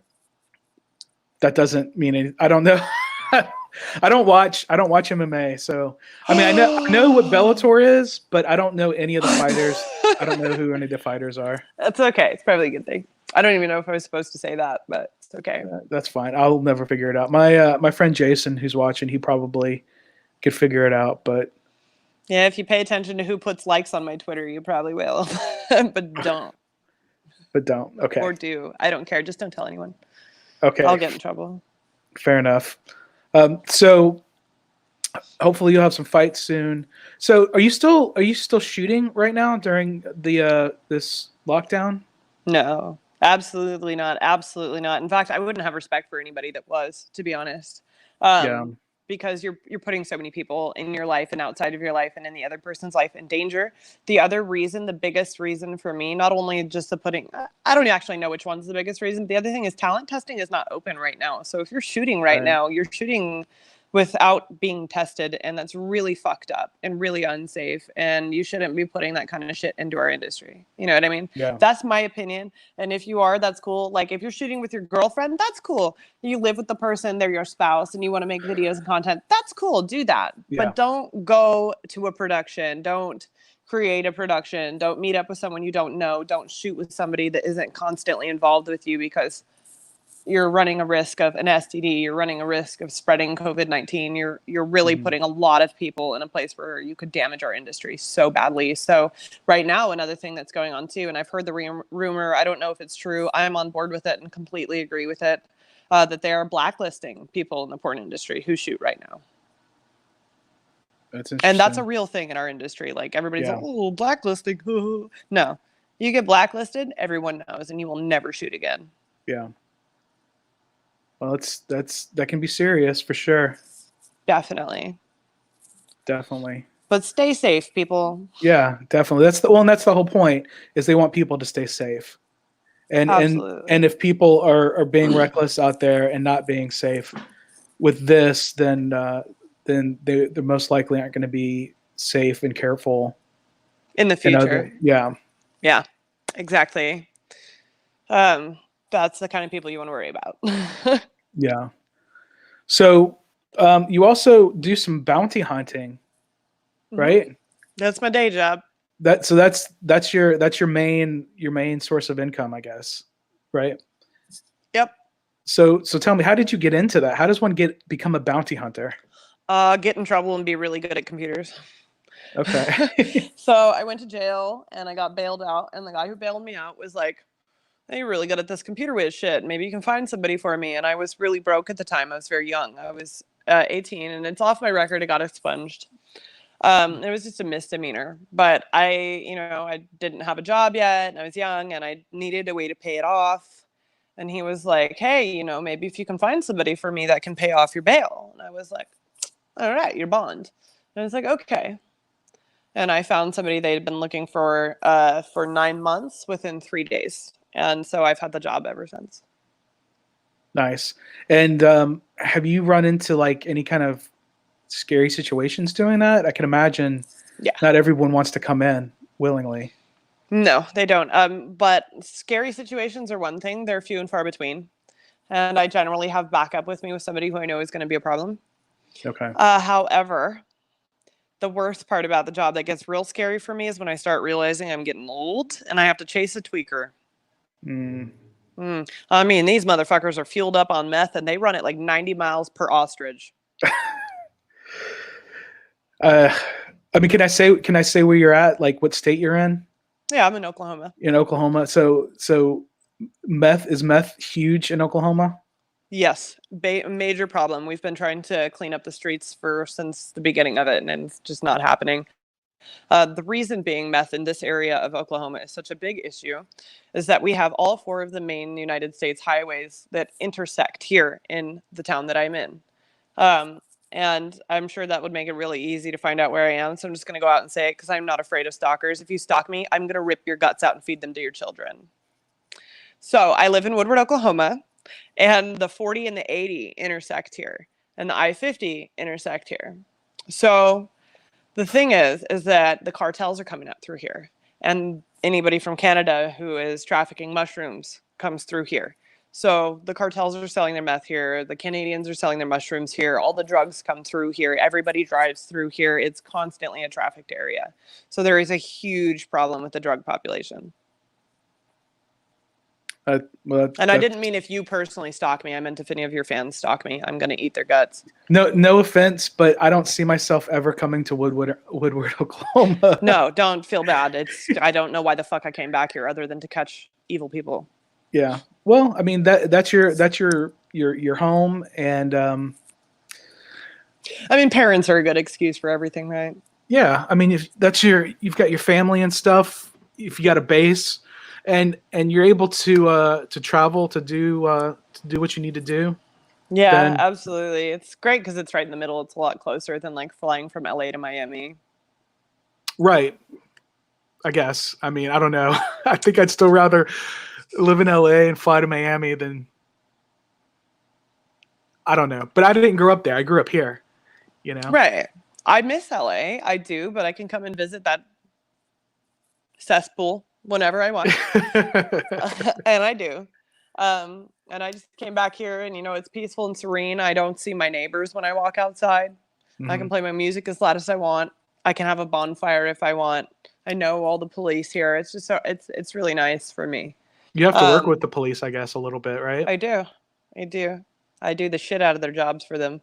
That doesn't mean anything. I don't know. I don't watch MMA, so I mean, I know what Bellator is, but I don't know any of the fighters. I don't know who any of the fighters are. That's okay. It's probably a good thing. I don't even know if I was supposed to say that, but it's okay. That's fine. I'll never figure it out. My friend Jason, who's watching, he probably could figure it out, but yeah, if you pay attention to who puts likes on my Twitter, you probably will. But don't. Okay. Or do. I don't care. Just don't tell anyone. Okay. I'll get in trouble. Fair enough. So hopefully you'll have some fights soon. So are you still shooting right now during the this lockdown? No. Absolutely not. Absolutely not. In fact, I wouldn't have respect for anybody that was, to be honest. Yeah. Because you're putting so many people in your life and outside of your life and in the other person's life in danger. The other reason, the biggest reason for me, not only just the putting, I don't actually know which one's the biggest reason. The other thing is talent testing is not open right now. So if you're shooting right now, you're shooting without being tested, and that's really fucked up and really unsafe, and you shouldn't be putting that kind of shit into our industry. You know what I mean? Yeah. That's my opinion. And if you are, that's cool. Like if you're shooting with your girlfriend, that's cool. You live with the person, they're your spouse, and you want to make videos and content, that's cool. Do that. Yeah. But don't go to a production. Don't create a production. Don't meet up with someone you don't know. Don't shoot with somebody that isn't constantly involved with you, because you're running a risk of an STD. You're running a risk of spreading COVID-19. You're really putting a lot of people in a place where you could damage our industry so badly. So right now, another thing that's going on too, and I've heard the rumor, I don't know if it's true, I'm on board with it and completely agree with it, that they are blacklisting people in the porn industry who shoot right now. That's interesting. And that's a real thing in our industry. Like everybody's like, oh, blacklisting. No, you get blacklisted, everyone knows, and you will never shoot again. Yeah. Well, that can be serious for sure. Definitely. But stay safe, people. Yeah, definitely. That's the whole point, is they want people to stay safe. And if people are being reckless out there and not being safe with this, then they most likely aren't going to be safe and careful in the future. Yeah, exactly. That's the kind of people you want to worry about. Yeah. So you also do some bounty hunting, right? That's my day job. That's your main source of income, I guess, right? Yep. So tell me, how did you get into that? How does one become a bounty hunter? Get in trouble and be really good at computers. Okay. So I went to jail and I got bailed out, and the guy who bailed me out was like, hey, you're really good at this computer whiz shit. Maybe you can find somebody for me. And I was really broke at the time. I was very young. I was 18, and it's off my record. It got expunged. It was just a misdemeanor, but I didn't have a job yet, and I was young, and I needed a way to pay it off. And he was like, hey, maybe if you can find somebody for me that can pay off your bail. And I was like, all right, your bond. And I was like, okay. And I found somebody they had been looking for 9 months within 3 days. And so I've had the job ever since. Nice. And have you run into like any kind of scary situations doing that? I can imagine not everyone wants to come in willingly. No, they don't. But scary situations are one thing. They're few and far between. And I generally have backup with me with somebody who I know is going to be a problem. Okay. However, the worst part about the job that gets real scary for me is when I start realizing I'm getting old and I have to chase a tweaker. I mean, these motherfuckers are fueled up on meth, and they run it like 90 miles per ostrich. I mean, can I say where you're at? Like what state you're in? Yeah, I'm in Oklahoma. In Oklahoma. So is meth huge in Oklahoma? Yes. Major problem. We've been trying to clean up the streets since the beginning of it, and it's just not happening. The reason being meth in this area of Oklahoma is such a big issue is that we have all 4 of the main United States highways that intersect here in the town that I'm in. And I'm sure that would make it really easy to find out where I am. So I'm just going to go out and say it because I'm not afraid of stalkers. If you stalk me, I'm going to rip your guts out and feed them to your children. So I live in Woodward, Oklahoma, and the 40 and the 80 intersect here, and the I-50 intersect here. So the thing is that the cartels are coming up through here, and anybody from Canada who is trafficking mushrooms comes through here. So the cartels are selling their meth here. The Canadians are selling their mushrooms here. All the drugs come through here. Everybody drives through here. It's constantly a trafficked area. So there is a huge problem with the drug population. And I didn't mean if you personally stalk me. I meant if any of your fans stalk me, I'm going to eat their guts. No offense, but I don't see myself ever coming to Woodward, Oklahoma. No, don't feel bad. I don't know why the fuck I came back here other than to catch evil people. Yeah. Well, I mean that's your home, and I mean, parents are a good excuse for everything, right? Yeah. I mean, if you've got your family and stuff, if you got a base, and you're able to travel to do what you need to do, Yeah, then absolutely. It's great because it's right in the middle. It's a lot closer than like flying from LA to Miami. right. I guess. I mean, I don't know. I think I'd still rather live in LA and fly to Miami than I don't know. But I didn't grow up there. I grew up here, you know. Right. I miss LA. I do, but I can come and visit that cesspool whenever I want. And I do. And I just came back here and, it's peaceful and serene. I don't see my neighbors when I walk outside. I can Mhm. play my music as loud as I want. I can have a bonfire if I want. I know all the police here. It's just it's really nice for me. You have to work with Um, the police, I guess, a little bit, right? I do. I do. I do the shit out of their jobs for them.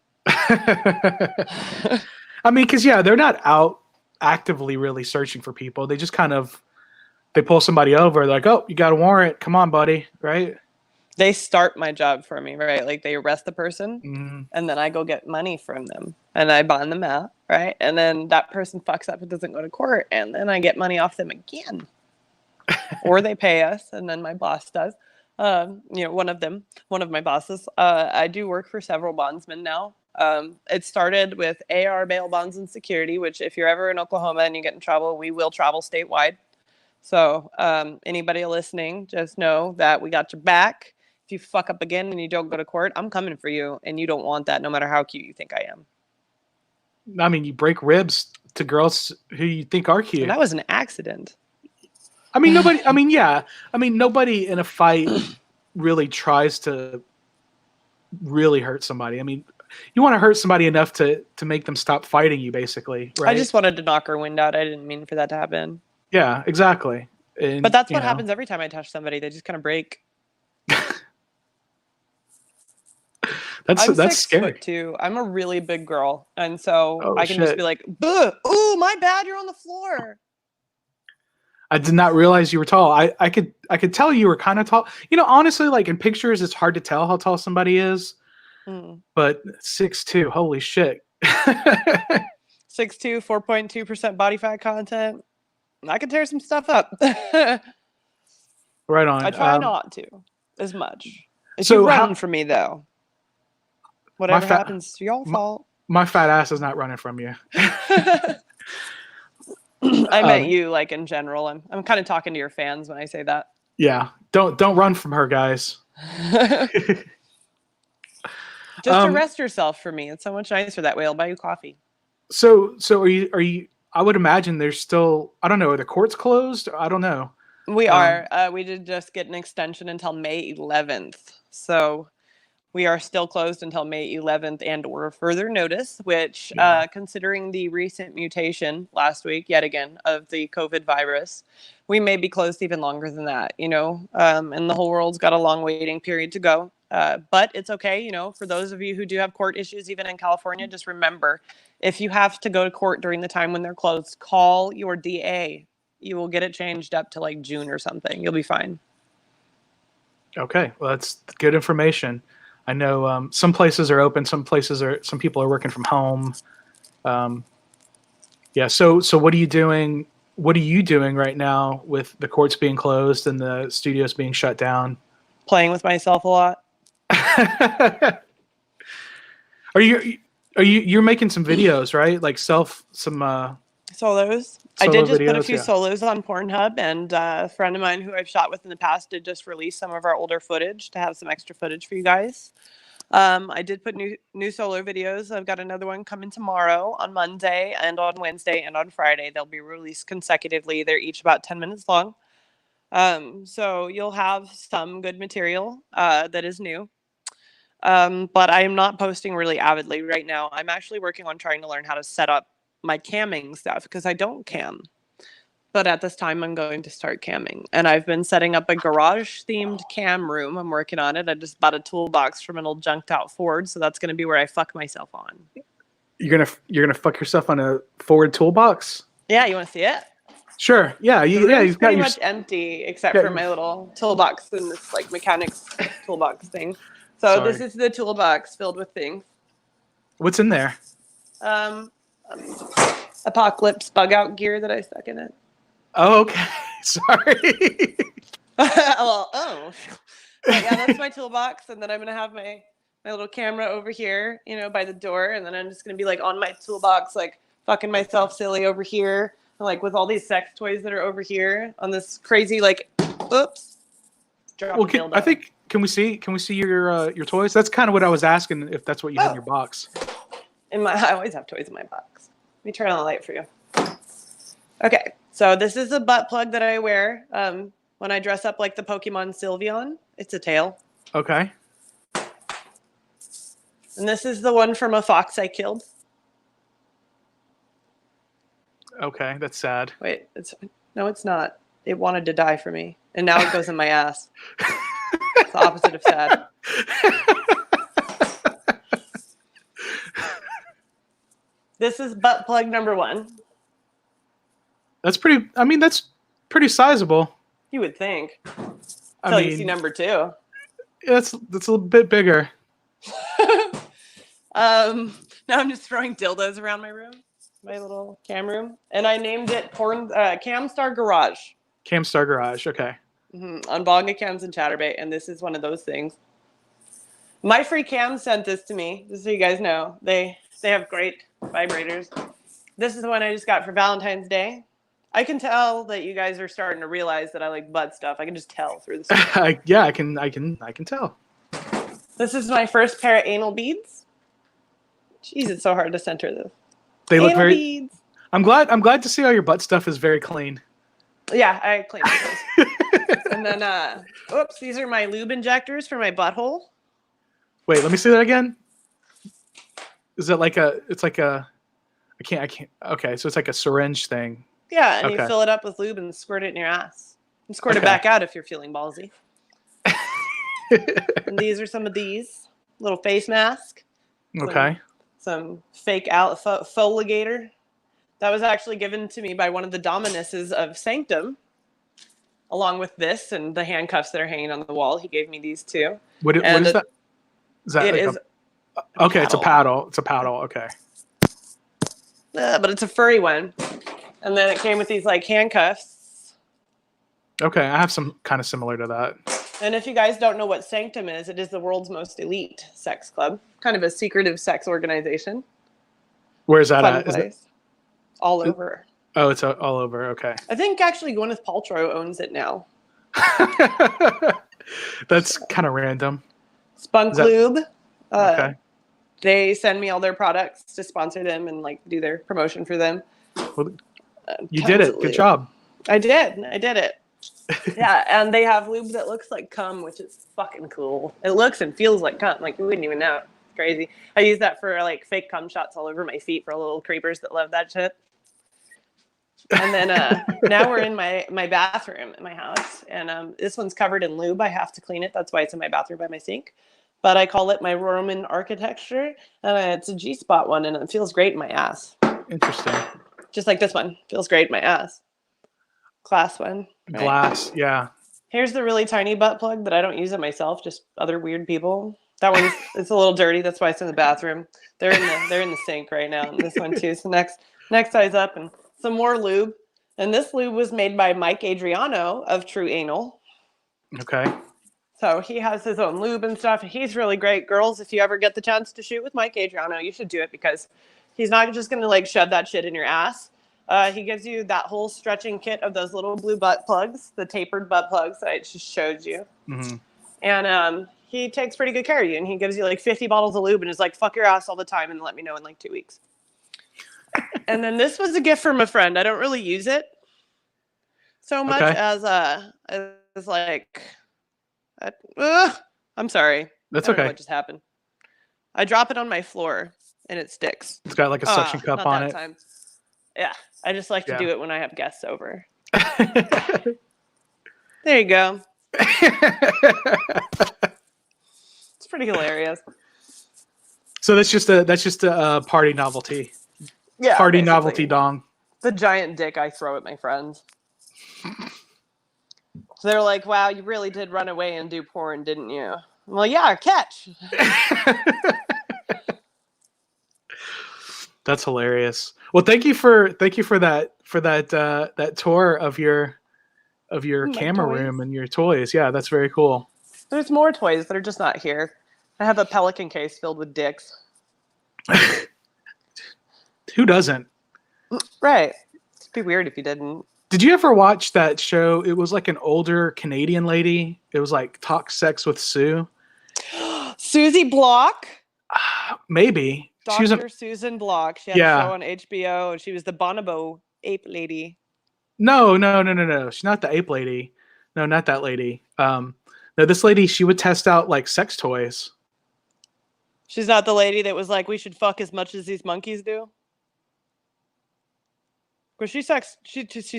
I mean, because yeah, they're not out actively really searching for people. They just kind of they pull somebody over. They're like, "Oh, you got a warrant? Come on, buddy!" Right? They start my job for me, right? Like they arrest the person Mhm. and then I go get money from them and I bond them out, right? And then that person fucks up and doesn't go to court and then I get money off them again. Or they pay us and then my boss does. One of my bosses. I do work for several bondsmen now. It started with AR bail bonds and security, which if you're ever in Oklahoma and you get in trouble, we will travel statewide. So anybody listening, just know that we got your back. If you fuck up again and you don't go to court, I'm coming for you, and you don't want that, no matter how cute you think I am. I mean, you break ribs to girls who you think are And cute. that was an accident. I mean, nobody. I mean, yeah. I mean, nobody in a fight really tries to really hurt somebody. I mean, you want to hurt somebody enough to make them stop fighting you, basically, I right? just wanted to knock her wind out. I didn't mean for that to happen. Yeah, exactly. But And that's what happens every time I touch somebody. They just kind of break. that's I'm that's 6 foot scary. 2. I'm a really big girl, and so Oh I can just be shit! like, "Ooh, my bad. You're on the floor." I did not realize you were tall. I could tell you were kind of tall. You know, honestly, like in pictures, it's hard to tell how tall somebody is. Mm. But 6'2", holy shit! 6'2", 4.2% body fat content. I can tear some stuff up. I Right on. try not to as much. If you So how run from me, though, my whatever fat happens, it's your my, fault. my fat ass is not running from you. I meant um, you, like in general. I'm kind of talking to your fans when I say that. yeah, don't run from her, guys. Just um, arrest yourself for me. It's so much nicer that way. I'll buy you coffee. so are you? I would imagine there's still. I don't know. Are the courts closed? I don't know. We Um, are. We did just get an extension until May 11th. So we are still closed until May 11th and or further notice, which yeah. considering the recent mutation last week, yet again, of the COVID virus, we may be closed even longer than that, and the whole world's got a long waiting period to go. But it's okay, for those of you who do have court issues, even in California, just remember, if you have to go to court during the time when they're closed, call your DA. You will get it changed up to like June or something. You'll be fine. Okay. Well, that's good information. I know some places are open. Some people are working from home. Um, yeah. So what are you doing? What are you doing right now with the courts being closed and the studios being shut down? Playing with myself a lot. Are you're making some videos, right? Like some Solos. I solo did just put a videos, few yeah. solos on Pornhub, and a friend of mine who I've shot with in the past did just release some of our older footage to have some extra footage for you guys. I did put new solo videos. I've got another one coming tomorrow on Monday and on Wednesday and on Friday. They'll be released consecutively. They're each about 10 minutes long. So you'll have some good material that is new. But I am not posting really avidly right now. I'm actually working on trying to learn how to set up my camming stuff because I don't cam. But at this time, I'm going to start camming. And I've been setting up a garage-themed cam room. I'm working on it. I just bought a toolbox from an old junked-out Ford, so that's going to be where I fuck myself on. You're gonna fuck yourself on a Ford toolbox? Yeah, you want to see it? Sure. Yeah. The Yeah. room's You've got pretty your much empty except for yeah. my little toolbox and this like mechanics toolbox thing. So this Sorry. is the toolbox filled with things. What's in there? Um, Apocalypse bug out gear that I stuck in it. Oh, okay. Sorry. Well, oh. But yeah, that's my toolbox. And then I'm going to have my little camera over here, by the door. And then I'm just going to be like on my toolbox, like fucking myself silly over here. Like with all these sex toys that are over here on this crazy, like, oops. Well, can we see your toys? That's kind of what I was asking, if that's what you had in your box. I always have toys in my box. Let me turn on the light for you. Okay, so this is a butt plug that I wear when I dress up like the Pokemon Sylveon. It's a tail. Okay. And this is the one from a fox I killed. Okay, that's sad. Wait, no, it's not. It wanted to die for me, and now it goes in my ass. It's the opposite of sad. This is butt plug number 1. That's pretty. I mean, that's pretty sizable. You would think. Until you see number 2. That's a little bit bigger. Now I'm just throwing dildos around my room, my little cam room, and I named it Camstar Garage. Camstar Garage. Okay. On Bonga Cams and Chatterbait, and this is one of those things. My free cam sent this to me, just so you guys know. They have great vibrators. This is the one I just got for Valentine's Day. I can tell that you guys are starting to realize that I like butt stuff. I can just tell through the screen. Yeah, I can tell. This is my first pair of anal beads. Jeez, it's so hard to center this. They look very. Beads. I'm glad to see all your butt stuff is very clean. Yeah, I cleaned those. And then, oops, these are my lube injectors for my butthole. Wait, let me see that again. Is it like a? It's like a. I can't. Okay, so it's like a syringe thing. Yeah, and you fill it up with lube and squirt it in your ass. And squirt it back out if you're feeling ballsy. And these are some of these. Little face mask. Okay. Some fake foligator. That was actually given to me by one of the dominesses of Sanctum. Along with this and the handcuffs that are hanging on the wall. He gave me these too. What is that? Is that okay, it's a paddle. It's a paddle. Okay. But it's a furry one. And then it came with these like handcuffs. Okay, I have some kind of similar to that. And if you guys don't know what Sanctum is, it is the world's most elite sex club. Kind of a secretive sex organization. Where is that at? Is it all over? Oh, it's all over. Okay. I think actually Gwyneth Paltrow owns it now. That's kind of random. Spunk Lube. Okay. They send me all their products to sponsor them and like do their promotion for them. Well, you did it. Good job. I did it. Yeah, and they have lube that looks like cum, which is fucking cool. It looks and feels like cum. Like you wouldn't even know. It's crazy. I use that for like fake cum shots all over my feet for little creepers that love that shit. And then now we're in my bathroom in my house, and this one's covered in lube. I have to clean it. That's why it's in my bathroom by my sink. But I call it my Roman architecture, and it's a G-spot one, and it feels great in my ass. Interesting. Just like this one. Feels great in my ass. Glass one. Right? Glass, yeah. Here's the really tiny butt plug that I don't use it myself, just other weird people. That one's it's a little dirty. That's why it's in the bathroom. They're in the sink right now. And this one too. So next size up, and some more lube. And this lube was made by Mike Adriano of True Anal. Okay. So he has his own lube and stuff. He's really great. Girls, if you ever get the chance to shoot with Mike Adriano, you should do it because he's not just going to like shove that shit in your ass. He gives you that whole stretching kit of those little blue butt plugs, the tapered butt plugs that I just showed you. Mm-hmm. And he takes pretty good care of you. And he gives you like 50 bottles of lube and is like, fuck your ass all the time and let me know in like 2 weeks. And then this was a gift from a friend. I don't really use it so much as like, I'm sorry. That's I don't know okay. what just happened? I drop it on my floor and it sticks. It's got like a suction cup on it. Time. Yeah, I just like to do it when I have guests over. There you go. It's pretty hilarious. So that's just a party novelty. Yeah, party basically. Novelty dong. The giant dick I throw at my friends. So they're like, "Wow, you really did run away and do porn, didn't you?" I'm like, "Yeah, catch." That's hilarious. Well, thank you for that tour of your of your My camera toys. room and your toys. Yeah, that's very cool. There's more toys that are just not here. I have a pelican case filled with dicks. Who doesn't? Right. It'd be weird if you didn't. Did you ever watch that show? It was like an older Canadian lady. It was like Talk Sex with Sue. Susie Block? Maybe. She was Dr. Susan Block. She had a yeah. show on HBO, and she was the bonobo ape lady. No. She's not the ape lady. No, not that lady. No, this lady, she would test out like sex toys. She's not the lady that was like, we should fuck as much as these monkeys do? Because she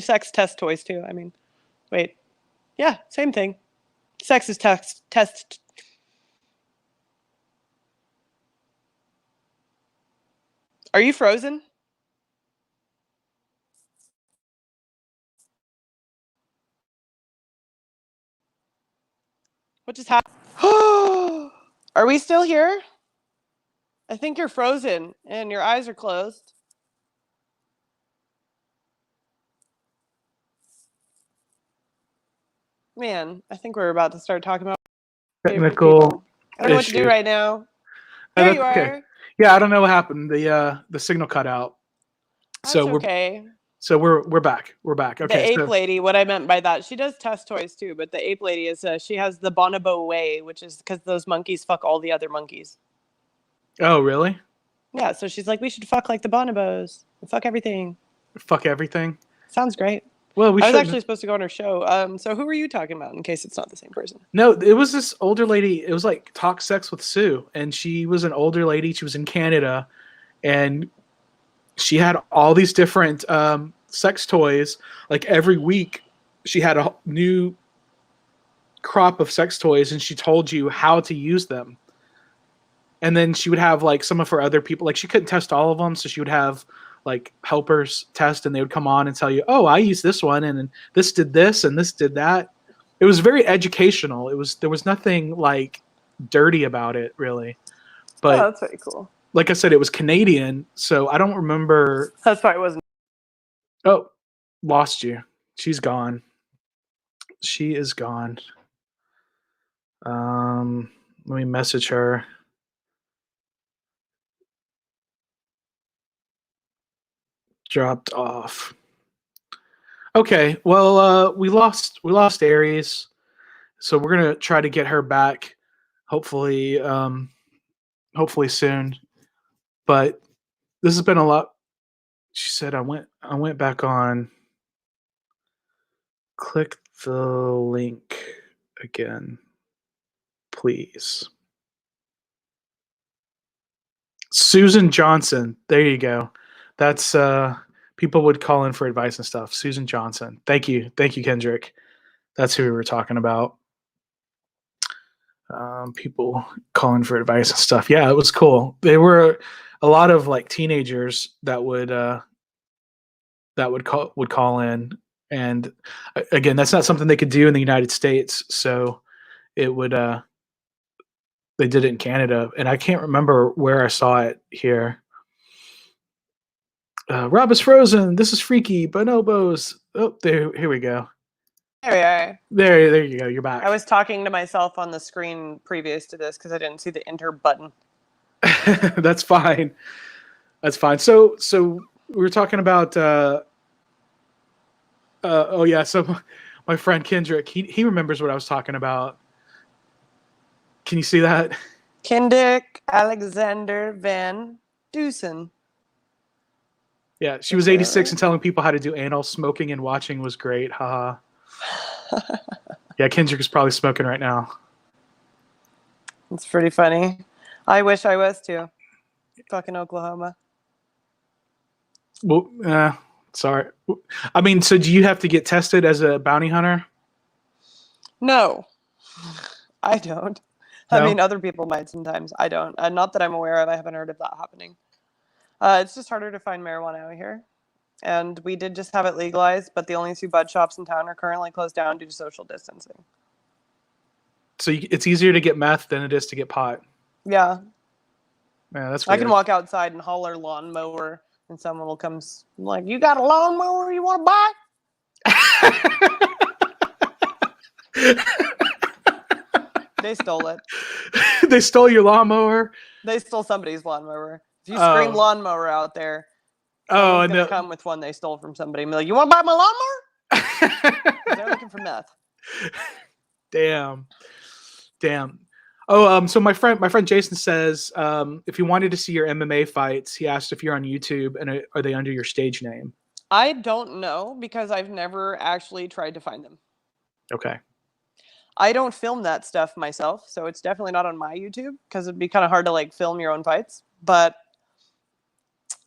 sex test toys too. I mean, wait. Yeah, same thing. Sex is test. Are you frozen? What just happened? Are we still here? I think you're frozen and your eyes are closed. Man, I think we're about to start talking about Technical. I don't know what to do right now. There you are. Okay. Yeah, I don't know what happened. The signal cut out. That's So okay. we're back. We're back. Okay. The ape lady, what I meant by that, she does test toys too, but the ape lady is she has the bonobo way, which is because those monkeys fuck all the other monkeys. Oh, really? Yeah, so she's like, we should fuck like the bonobos. Fuck everything. Fuck everything. Sounds great. Well, I was actually supposed to go on her show. So who were you talking about in case it's not the same person? No, it was this older lady. It was like Talk Sex with Sue. And she was an older lady. She was in Canada. And she had all these different sex toys. Like every week, she had a new crop of sex toys. And she told you how to use them. And then she would have like some of her other people. Like she couldn't test all of them. So she would have like helpers test, and they would come on and tell you, oh, I used this one, and this did this and this did that. It was very educational. There was nothing like dirty about it really. But that's very cool. Like I said, it was Canadian, so I don't remember. That's why it wasn't. Oh, lost you. She's gone. She is gone. Let me message her. Dropped off. Okay, well, we lost Aries, so we're gonna try to get her back, hopefully soon. But this has been a lot. She said I went back on. Click the link again, please. Susan Johnson. There you go. That's people would call in for advice and stuff. Susan Johnson. Thank you, Kendrick. That's who we were talking about. People calling for advice and stuff. Yeah, it was cool. They were a lot of like teenagers that would call in, and again, that's not something they could do in the United States. So it would they did it in Canada, and I can't remember where I saw it here. Rob is frozen. This is freaky. Bonobos. Oh, here we go. There we are. There you go. You're back. I was talking to myself on the screen previous to this because I didn't see the enter button. That's fine. That's fine. So we were talking about. Oh yeah. So my friend Kendrick, he remembers what I was talking about. Can you see that? Kendrick Alexander Van Dusen. Yeah, she was 86 and telling people how to do anal. Smoking and watching was great. Haha. Yeah, Kendrick is probably smoking right now. It's pretty funny. I wish I was too. Fucking Oklahoma. Well, sorry. I mean, so do you have to get tested as a bounty hunter? No, I don't. No? I mean, other people might sometimes. I don't. Not that I'm aware of. I haven't heard of that happening. It's just harder to find marijuana out here. And we did just have it legalized, but the only 2 bud shops in town are currently closed down due to social distancing. So it's easier to get meth than it is to get pot. Yeah. Yeah, that's weird. I can walk outside and holler lawnmower, and someone will come like, you got a lawnmower you want to buy? They stole it. They stole your lawnmower. They stole somebody's lawnmower. If you scream Oh, lawnmower out there, oh someone's gonna no. come with one they stole from somebody and be like, "You want to buy my lawnmower?" 'Cause they're looking for meth. Damn. Damn. Oh, so my friend Jason says, if you wanted to see your MMA fights, he asked if you're on YouTube and are they under your stage name? I don't know because I've never actually tried to find them. Okay. I don't film that stuff myself, so it's definitely not on my YouTube because it'd be kind of hard to like film your own fights. But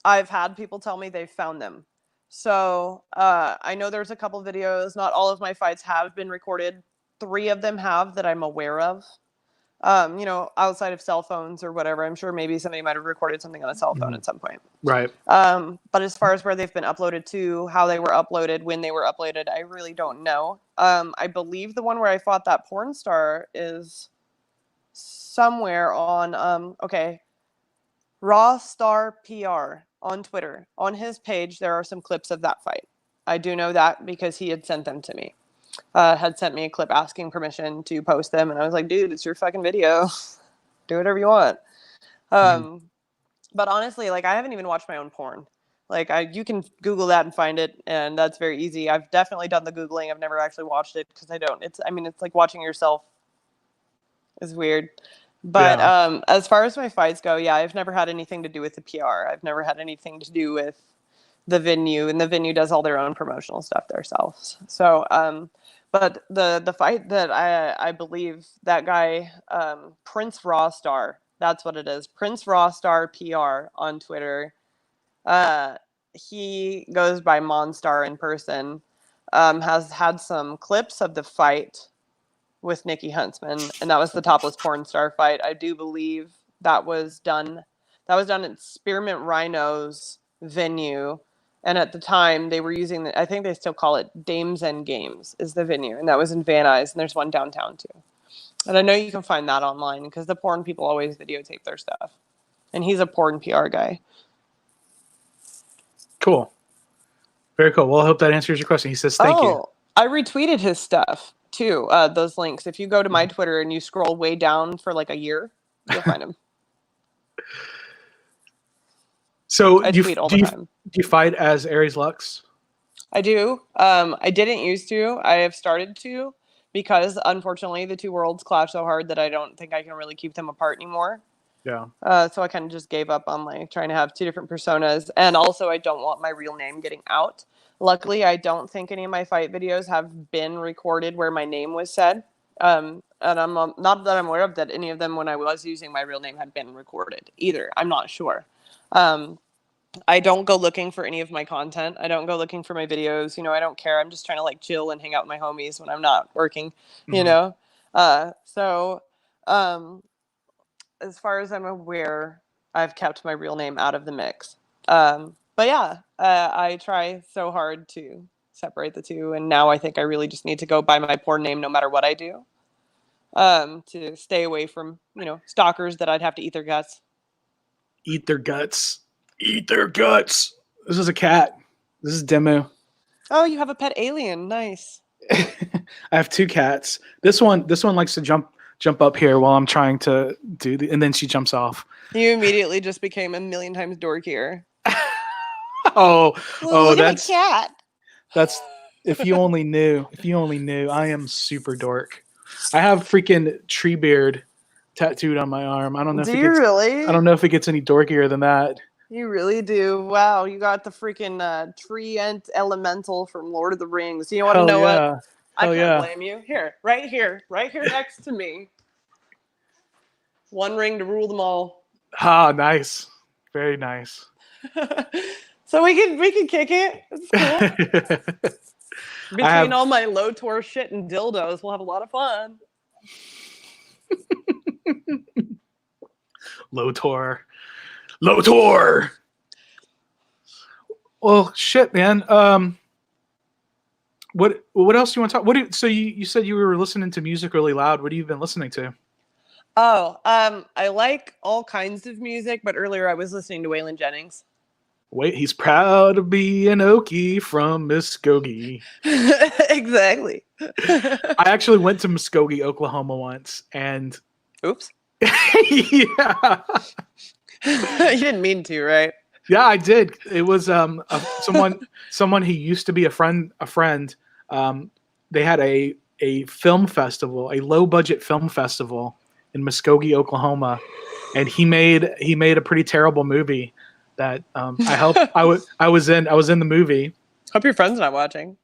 I've had people tell me they've found them. So I know there's a couple videos. Not all of my fights have been recorded. 3 of them have that I'm aware of. Outside of cell phones or whatever. I'm sure maybe somebody might have recorded something on a cell phone Mhm. at some point. Right. But as far as where they've been uploaded to, how they were uploaded, when they were uploaded, I really don't know. I believe the one where I fought that porn star is somewhere on Raw Star PR on Twitter. On his page, there are some clips of that fight. I do know that because he had sent them to me. Had sent me a clip asking permission to post them, and I was like, dude, it's your fucking video. Do whatever you want. Mhm. But honestly, like I haven't even watched my own porn. Like you can Google that and find it, and that's very easy. I've definitely done the Googling. I've never actually watched it because I don't. It's like watching yourself is weird. But Yeah. as far as my fights go, yeah, I've never had anything to do with the PR. I've never had anything to do with the venue, and the venue does all their own promotional stuff themselves. So, but the fight that I believe that guy Prince Rawstar, that's what it is, Prince Rawstar PR on Twitter. Uh, he goes by Monstar in person. Has had some clips of the fight with Nikki Huntsman, and that was the topless porn star fight. I do believe that was done. That was done at Spearmint Rhino's venue, and at the time they were using I think they still call it Dames and Games is the venue, and that was in Van Nuys, and there's one downtown too. And I know you can find that online because the porn people always videotape their stuff, and he's a porn PR guy. Cool. Very cool. Well, I hope that answers your question. He says, thank you. Oh, I retweeted his stuff too. Those links. If you go to my Twitter and you scroll way down for like a year, you'll find him. So I tweet all the time. do you fight as Aries Lux? I do. I didn't used to. I have started to because unfortunately the two worlds clash so hard that I don't think I can really keep them apart anymore. Yeah. So I kind of just gave up on like trying to have 2 different personas, and also I don't want my real name getting out. Luckily, I don't think any of my fight videos have been recorded where my name was said. And I'm not that I'm aware of that any of them when I was using my real name had been recorded either. I'm not sure. I don't go looking for any of my content. I don't go looking for my videos. I don't care. I'm just trying to like chill and hang out with my homies when I'm not working, you Mhm. know? So, as far as I'm aware, I've kept my real name out of the mix. But yeah, I try so hard to separate the two. And now I think I really just need to go by my porn name no matter what I do, to stay away from, stalkers that I'd have to eat their guts. Eat their guts. Eat their guts. This is a cat. This is Demu. Oh, you have a pet alien. Nice. I have 2 cats. This one likes to jump up here while I'm trying to and then she jumps off. You immediately just became a million times dorkier. Oh, Look at my cat. That's if you only knew. If you only knew. I am super dork. I have freaking Treebeard tattooed on my arm. I don't know if Do it you gets really? I don't know if it gets any dorkier than that. You really do. Wow, you got the freaking tree elemental from Lord of the Rings. You want to Hell know what? yeah. I Hell can't yeah. blame you. Here next to me. One ring to rule them all. Ah, nice. Very nice. So we can kick it. It's cool. Between all my low tour shit and dildos, we'll have a lot of fun. Lotor. Well, shit, man. What else do you want to talk? So you said you were listening to music really loud. What have you been listening to? Oh, I like all kinds of music, but earlier I was listening to Waylon Jennings. Wait, he's proud to be an Okie from Muskogee. Exactly. I actually went to Muskogee, Oklahoma once, and Oops. yeah, You didn't mean to, right? yeah, I did. It was someone who used to be a friend. They had a film festival, a low budget film festival in Muskogee, Oklahoma, and he made a pretty terrible movie that I helped. I was in the movie. Hope your friend's not watching.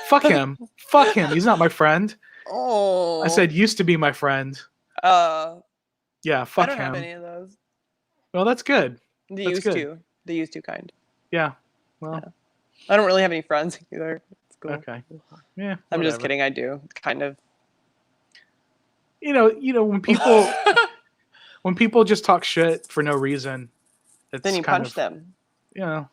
Fuck him. Fuck him. He's not my friend. Oh. I said used to be my friend. I Yeah, fuck don't have him. any of those. Well, that's good. The That's used good. to. The used to kind. Yeah. Well, Yeah. I don't really have any friends either. It's cool. okay. Yeah. I'm just whatever. kidding. I do. Kind of. You know when people just talk shit for no reason, it's Then you kind punch of, them. you know,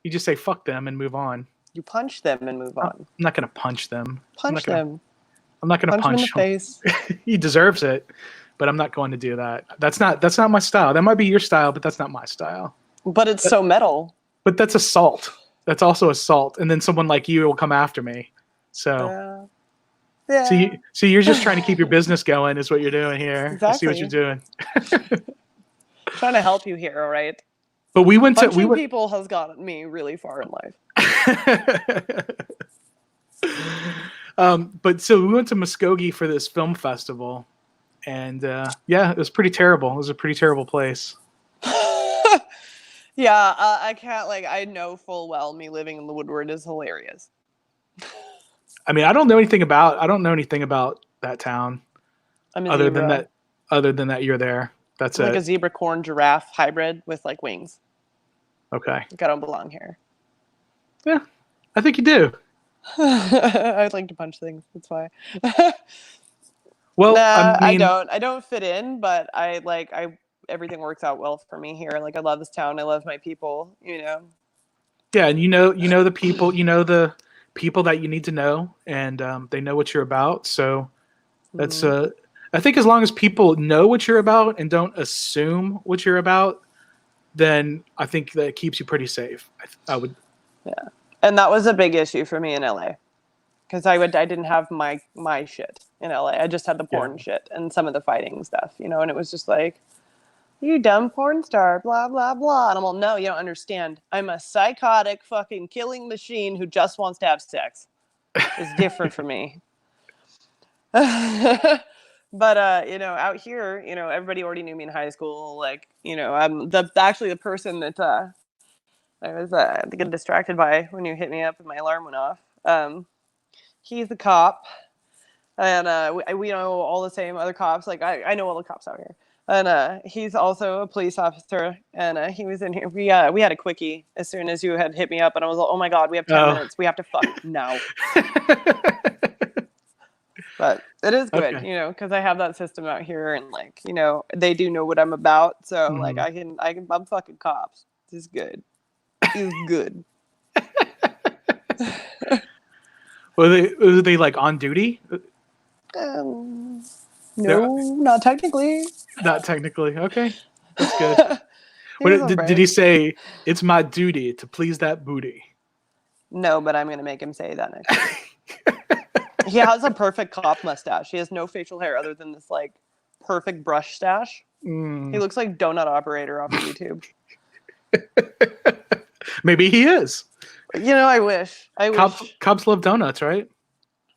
you just say fuck them and move on. You punch them and move on. I'm not gonna punch them. Punch them. I'm not gonna Punch him in the punch face. him. He deserves it, but I'm not going to do that. That's not my style. That might be your style, but that's not my style. But it's so metal. But that's assault. That's also assault. And then someone like you will come after me. So Yeah. so you're just trying to keep your business going is what you're doing here. Exactly. I see what you're doing. Trying to help you here, all right? But we went Punching people has gotten me really far in life. But so we went to Muskogee for this film festival, and yeah, it was pretty terrible. It was a pretty terrible place. Yeah, I can't, I know full well me living in the Woodward is hilarious. I mean, I don't know anything about that town. I'm a other zebra. than that you're there. That's I'm it. like a zebra corn giraffe hybrid with wings. Okay. Like, I don't belong here. Yeah, I think you do. I'd like to punch things. That's why. Well, nah, I mean, I don't fit in, but everything works out well for me here. Like, I love this town. I love my people. yeah, and the people, the people that you need to know, and they know what you're about. So that's I think as long as people know what you're about and don't assume what you're about, then I think that keeps you pretty safe. I would. Yeah, and that was a big issue for me in LA, because I didn't have my shit in LA. I just had the porn shit and some of the fighting stuff, and it was just like, you dumb porn star, blah blah blah. And I'm like, no, you don't understand. I'm a psychotic fucking killing machine who just wants to have sex. It's different for me. But out here, everybody already knew me in high school. Like, I'm actually the person that I was getting distracted by when you hit me up and my alarm went off. He's a cop, and we know all the same other cops. Like, I know all the cops out here, and he's also a police officer. And he was in here. We had a quickie as soon as you had hit me up, and I was like, oh my god, we have 10 minutes. We have to fuck now. But it is good, because I have that system out here, and they do know what I'm about. So I'm fucking cops. This is good. Is good. Were they like on duty? No, not technically. Not technically. Okay, that's good. Did he say, "It's my duty to please that booty"? No, but I'm gonna make him say that next time. He has a perfect cop mustache. He has no facial hair other than this perfect brush stash. He looks like Donut Operator off of YouTube. Maybe he is. I wish. Cops love donuts, right?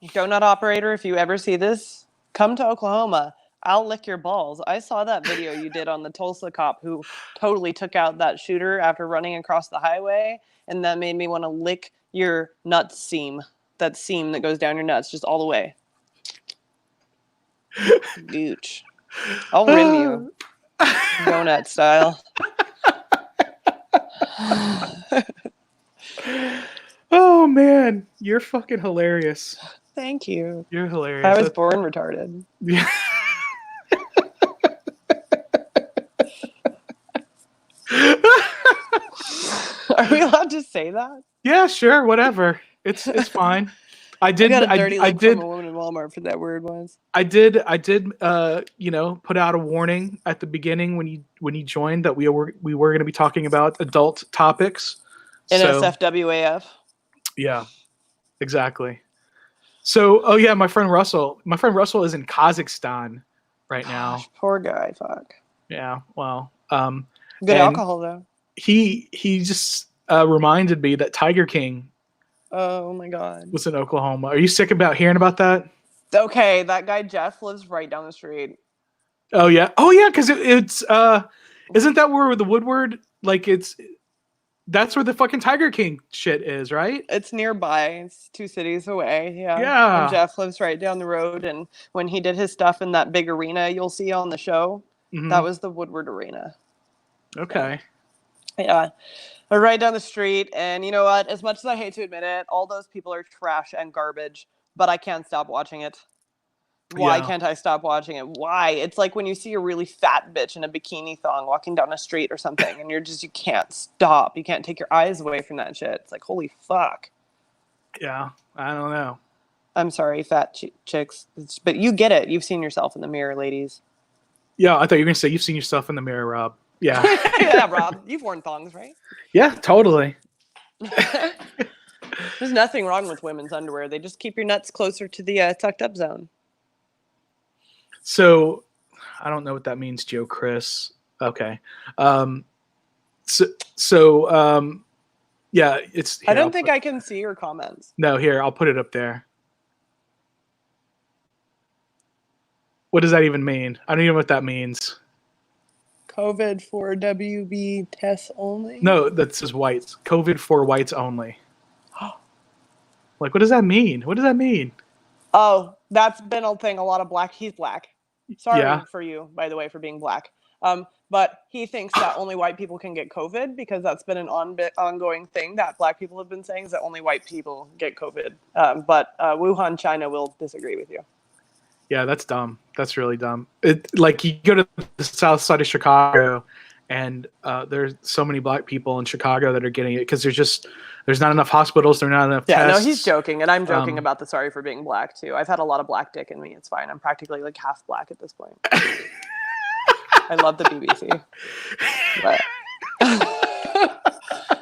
Donut Operator, if you ever see this, come to Oklahoma. I'll lick your balls. I saw that video you did on the Tulsa cop who totally took out that shooter after running across the highway, and that made me want to lick your nut seam. That seam that goes down your nuts, just all the way. Gooch. I'll rim you. Donut style. Oh man, you're fucking hilarious. Thank you. You're hilarious. I was born retarded. Yeah. Are we allowed to say that? Yeah, sure, whatever. It's fine. I got a dirty look from a woman in Walmart for that word once. I did put out a warning at the beginning when you joined that we were going to be talking about adult topics. So NSFWAF. yeah, exactly. So, oh yeah, my friend Russell is in Kazakhstan right now. Gosh, poor guy. Fuck. Yeah, well, Good and alcohol though. he just reminded me that Tiger King Oh my god. was in Oklahoma. Are you sick about hearing about that? Okay, that guy Jeff lives right down the street. Oh yeah, because it's isn't that where the Woodward that's where the fucking Tiger King shit is, right? It's nearby. It's 2 cities away. Yeah. And Yeah. Jeff lives right down the road. And when he did his stuff in that big arena you'll see on the show, that was the Woodward Arena. Okay. Yeah. They're right down the street. And you know what? As much as I hate to admit it, all those people are trash and garbage, but I can't stop watching it. Why can't I stop watching it? Why? It's like when you see a really fat bitch in a bikini thong walking down a street or something, and you can't stop. You can't take your eyes away from that shit. It's like, holy fuck. Yeah, I don't know. I'm sorry, fat chicks. But you get it. You've seen yourself in the mirror, ladies. Yeah, I thought you were going to say you've seen yourself in the mirror, Rob. Yeah. Yeah, Rob. You've worn thongs, right? Yeah, totally. There's nothing wrong with women's underwear. They just keep your nuts closer to the tucked up zone. So, I don't know what that means, Joe Chris. Okay. Yeah, it's. Here, I don't think I can see your comments. No, here, I'll put it up there. What does that even mean? I don't even know what that means. COVID for WB tests only? No, that says whites. COVID for whites only. Like, what does that mean? What does that mean? Oh, that's been a thing. A lot of black. He's black. Sorry for you, by the way, for being black. But he thinks that only white people can get COVID because that's been an ongoing thing that black people have been saying is that only white people get COVID. But Wuhan, China will disagree with you. Yeah, that's dumb. That's really dumb. Like you go to the south side of Chicago, and there's so many black people in Chicago that are getting it because there's not enough hospitals. There's not enough tests. Yeah, no, he's joking, and I'm joking about the sorry for being black too. I've had a lot of black dick in me. It's fine. I'm practically like half black at this point. I love the BBC. But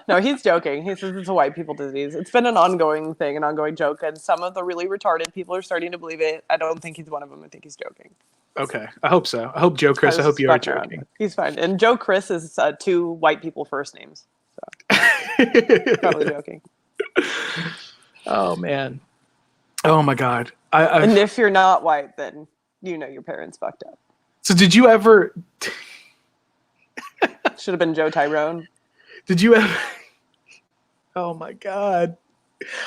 no, he's joking. He says it's a white people disease. It's been an ongoing thing, an ongoing joke, and some of the really retarded people are starting to believe it. I don't think he's one of them. I think he's joking. Okay, I hope so. I hope Joe Chris. I hope you are joking. He's fine. And Joe Chris is 2 white people first names. So probably joking. Oh man. Oh my God. And if you're not white, then you know your parents fucked up. So did you ever? Should have been Joe Tyrone. Did you ever? Oh my God.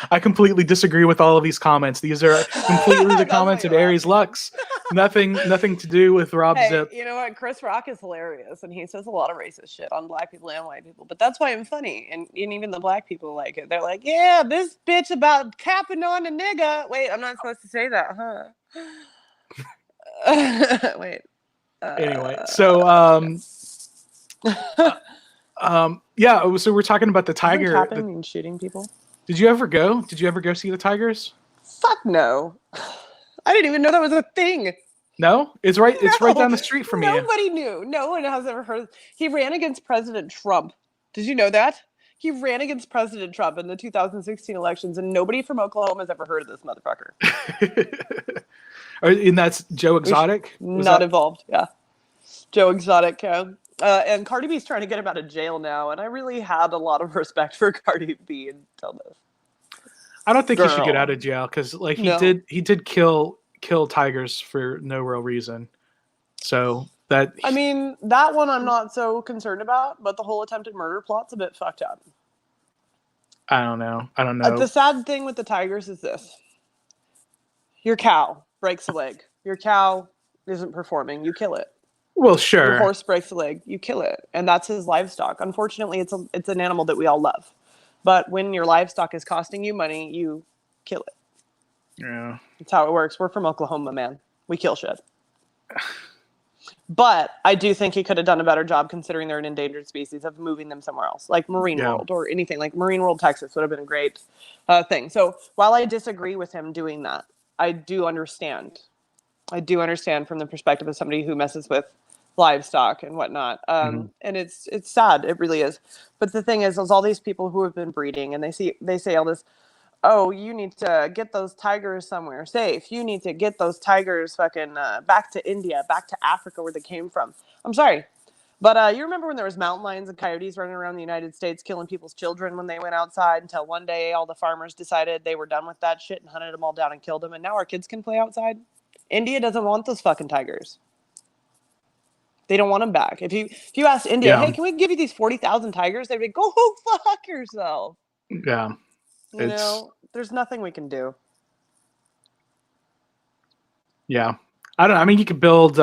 I completely disagree with all of these comments. These are completely the comments of Aries Lux. Nothing to do with Rob Zip. You know what? Chris Rock is hilarious, and he says a lot of racist shit on black people and white people. But that's why I'm funny, and even the black people like it. They're like, "Yeah, this bitch about capping on a nigga." Wait, I'm not supposed to say that, huh? Wait. Anyway, so yeah, so we're talking about the tiger. Capping means shooting people. Did you ever go? Did you ever go see the Tigers? Fuck no. I didn't even know that was a thing. No? It's right down the street from you. Nobody knew. No one has ever heard. He ran against President Trump. Did you know that? He ran against President Trump in the 2016 elections, and nobody from Oklahoma has ever heard of this motherfucker. And that's Joe Exotic? Not involved, yeah. Joe Exotic, and Cardi B's trying to get him out of jail now, and I really had a lot of respect for Cardi B until this. I don't think he should get out of jail because, like, he did kill tigers for no real reason. So that I mean, that one I'm not so concerned about, but the whole attempted murder plot's a bit fucked up. I don't know. The sad thing with the tigers is this: your cow breaks a leg. Your cow isn't performing. You kill it. Well, sure. Your horse breaks a leg, you kill it, and that's his livestock. Unfortunately, it's an animal that we all love, but when your livestock is costing you money, you kill it. Yeah, that's how it works. We're from Oklahoma, man. We kill shit. But I do think he could have done a better job, considering they're an endangered species, of moving them somewhere else, like Marine World or anything. Like Marine World, Texas would have been a great thing. So while I disagree with him doing that, I do understand from the perspective of somebody who messes with livestock and whatnot. And it's sad. It really is. But the thing is all these people who have been breeding, and they say all this, oh, you need to get those tigers somewhere safe. You need to get those tigers fucking back to India, back to Africa where they came from. I'm sorry. But you remember when there was mountain lions and coyotes running around the United States killing people's children when they went outside, until one day all the farmers decided they were done with that shit and hunted them all down and killed them, and now our kids can play outside? India doesn't want those fucking tigers. They don't want them back. If you ask India, hey, can we give you these 40,000 tigers? They'd be, go fuck yourself. Yeah. You know, there's nothing we can do. Yeah. I don't know. I mean, you could build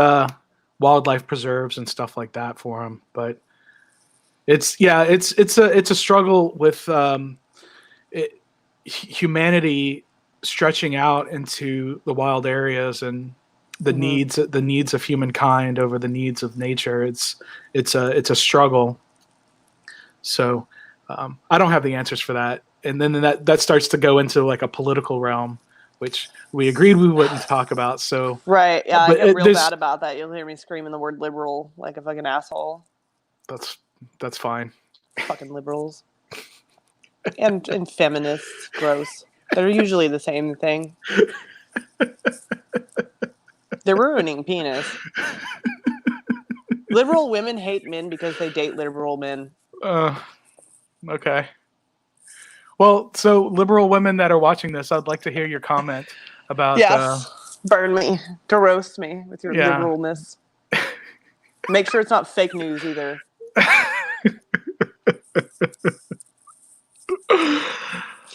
wildlife preserves and stuff like that for them, but it's a struggle with humanity stretching out into the wild areas and the needs of humankind over the needs of nature. It's a struggle. So I don't have the answers for that. And then that starts to go into like a political realm, which we agreed we wouldn't talk about. So right, yeah, I get real bad about that. You'll hear me screaming the word liberal like a fucking asshole. That's fine. Fucking liberals and feminists, gross. They're usually the same thing. They're ruining penis. Liberal women hate men because they date liberal men. Okay. Well, so liberal women that are watching this, I'd like to hear your comment about. Yes, burn me, to roast me with your liberalness. Make sure it's not fake news either.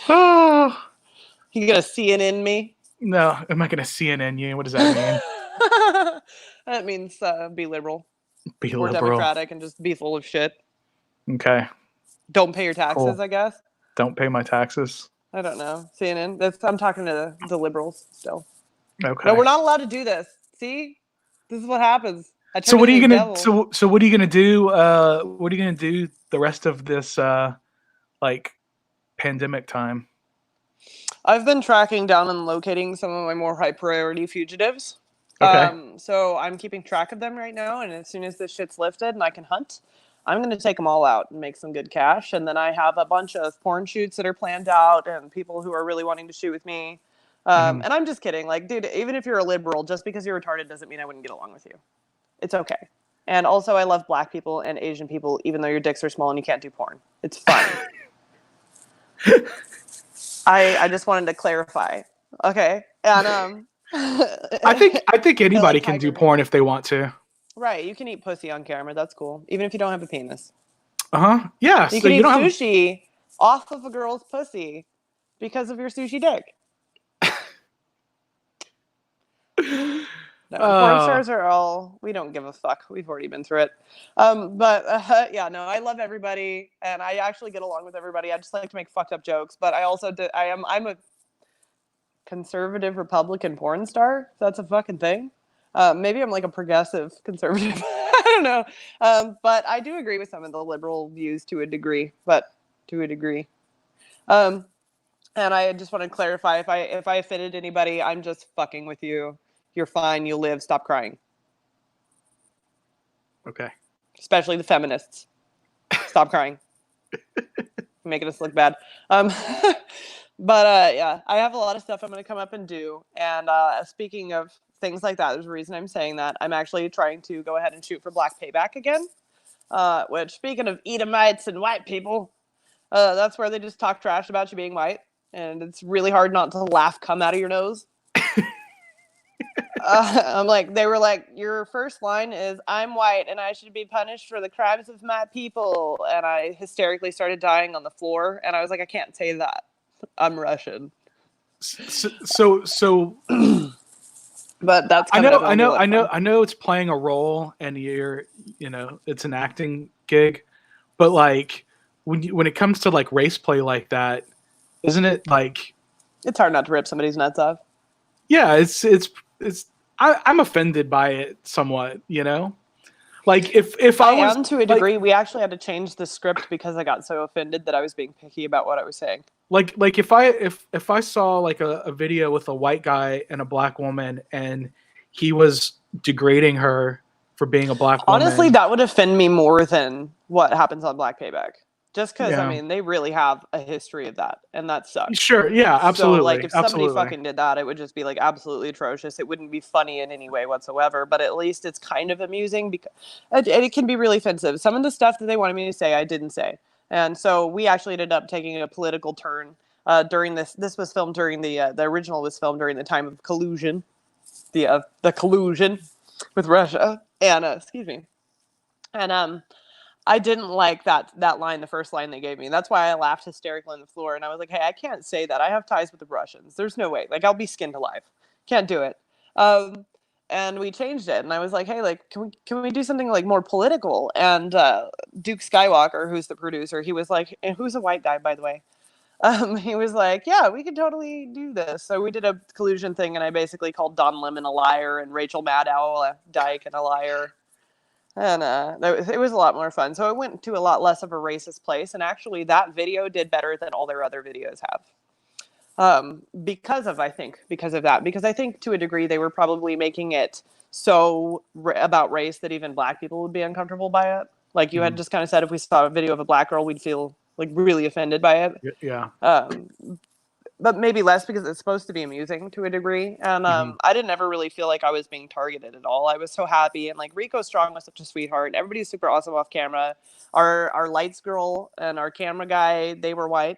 Oh. You gonna CNN me? No, am I gonna CNN you? What does that mean? That means be liberal. Be or liberal. Democratic and just be full of shit. Okay. Don't pay your taxes, Cool. I guess. Don't pay my taxes. I don't know. CNN. I'm talking to the liberals still. Okay. No, we're not allowed to do this. See, this is what happens. So what are you gonna? So what are you gonna do? What are you gonna do the rest of this like pandemic time? I've been tracking down and locating some of my more high priority fugitives. Okay. So I'm keeping track of them right now, and as soon as this shit's lifted and I can hunt, I'm going to take them all out and make some good cash. And then I have a bunch of porn shoots that are planned out and people who are really wanting to shoot with me. And I'm just kidding. Like, dude, even if you're a liberal, just because you're retarded doesn't mean I wouldn't get along with you. It's okay. And also, I love black people and Asian people, even though your dicks are small and you can't do porn. It's fun. I just wanted to clarify. Okay. And I think anybody can do porn if they want to. Right, you can eat pussy on camera. That's cool, even if you don't have a penis. Yeah. You can eat sushi off of a girl's pussy because of your sushi dick. No, porn stars are all. We don't give a fuck. We've already been through it. Yeah, no, I love everybody, and I actually get along with everybody. I just like to make fucked up jokes, but I also I'm a conservative Republican porn star. That's a fucking thing. Maybe I'm like a progressive conservative. I don't know. But I do agree with some of the liberal views to a degree. And I just want to clarify, if I offended anybody, I'm just fucking with you. You're fine. You'll live. Stop crying. Okay. Especially the feminists. Stop crying. Making us look bad. But yeah, I have a lot of stuff I'm going to come up and do. And speaking of things like that, there's a reason I'm saying that. I'm actually trying to go ahead and shoot for Black Payback again. Which, speaking of Edomites and white people, that's where they just talk trash about you being white. And it's really hard not to laugh come out of your nose. They were like, your first line is, I'm white and I should be punished for the crimes of my people. And I hysterically started dying on the floor. And I was like, I can't say that. I'm Russian. So but that's I know it's playing a role and it's an acting gig, but like when it comes to like race play like that, isn't it like it's hard not to rip somebody's nuts off? Yeah, I'm offended by it somewhat, Like if I was to a degree, we actually had to change the script because I got so offended that I was being picky about what I was saying. Like if I saw like a video with a white guy and a black woman and he was degrading her for being a black woman. Honestly, that would offend me more than what happens on Black Payback. Just because, I Yeah. mean, they really have a history of that, and that sucks. Sure, yeah, So, absolutely, like, if somebody absolutely. fucking did that, it would just be, like, absolutely atrocious. It wouldn't be funny in any way whatsoever, but at least it's kind of amusing, because and it can be really offensive. Some of the stuff that they wanted me to say, I didn't say. And so we actually ended up taking a political turn during this. This was filmed during the original was filmed during the time of collusion, the collusion with Russia. And, excuse me. And, I didn't like that line, the first line they gave me. That's why I laughed hysterically on the floor. And I was like, hey, I can't say that. I have ties with the Russians. There's no way. Like, I'll be skinned alive. Can't do it. And we changed it. And I was like, hey, like, can we do something like more political? And Duke Skywalker, who's the producer, he was like, and who's a white guy, by the way. He was like, yeah, we could totally do this. So we did a collusion thing. And I basically called Don Lemon a liar and Rachel Maddow a dyke and a liar. And it was a lot more fun. So it went to a lot less of a racist place. And actually, that video did better than all their other videos have. Because of that. Because I think to a degree, they were probably making it so about race that even black people would be uncomfortable by it. Like you had just kind of said, if we saw a video of a black girl, we'd feel like really offended by it. Yeah. But maybe less because it's supposed to be amusing to a degree. And I didn't ever really feel like I was being targeted at all. I was so happy. And like Rico Strong was such a sweetheart. Everybody's super awesome off camera. Our lights girl and our camera guy, they were white.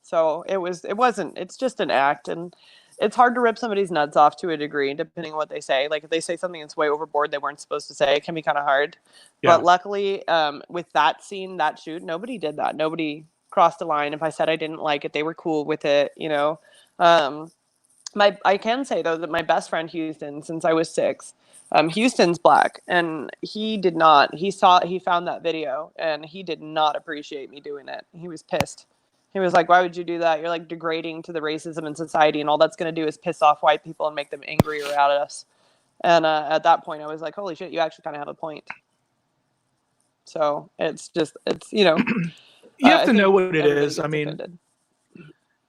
So it's just an act. And it's hard to rip somebody's nuts off to a degree, depending on what they say. Like if they say something that's way overboard they weren't supposed to say, it can be kind of hard. Yeah. But luckily, with that scene, that shoot, nobody did that. Nobody crossed the line. If I said I didn't like it, they were cool with it, you know. I can say though that my best friend Houston, since I was 6, Houston's black, and he found that video and he did not appreciate me doing it. He was pissed. He was like, why would you do that? You're like degrading to the racism in society, and all that's going to do is piss off white people and make them angrier at us. And at that point I was like, holy shit, you actually kind of have a point. So it's you know, you have to know what it is. I mean, offended.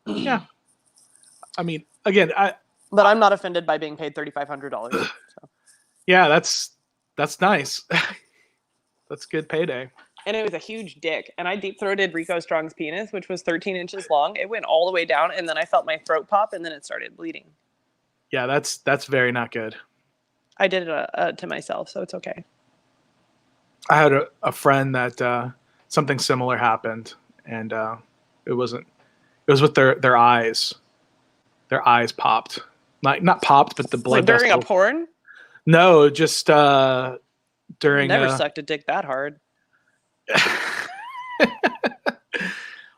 Yeah. I mean, again, but I'm not offended by being paid $3,500. So. Yeah, that's nice. That's good payday. And it was a huge dick. And I deep-throated Rico Strong's penis, which was 13 inches long. It went all the way down, and then I felt my throat pop, and then it started bleeding. Yeah, that's very not good. I did it to myself, so it's okay. I had a friend that something similar happened, and it was with their eyes. Their eyes popped. Not popped, but the blood during a porn? No, just during. Never sucked a dick that hard.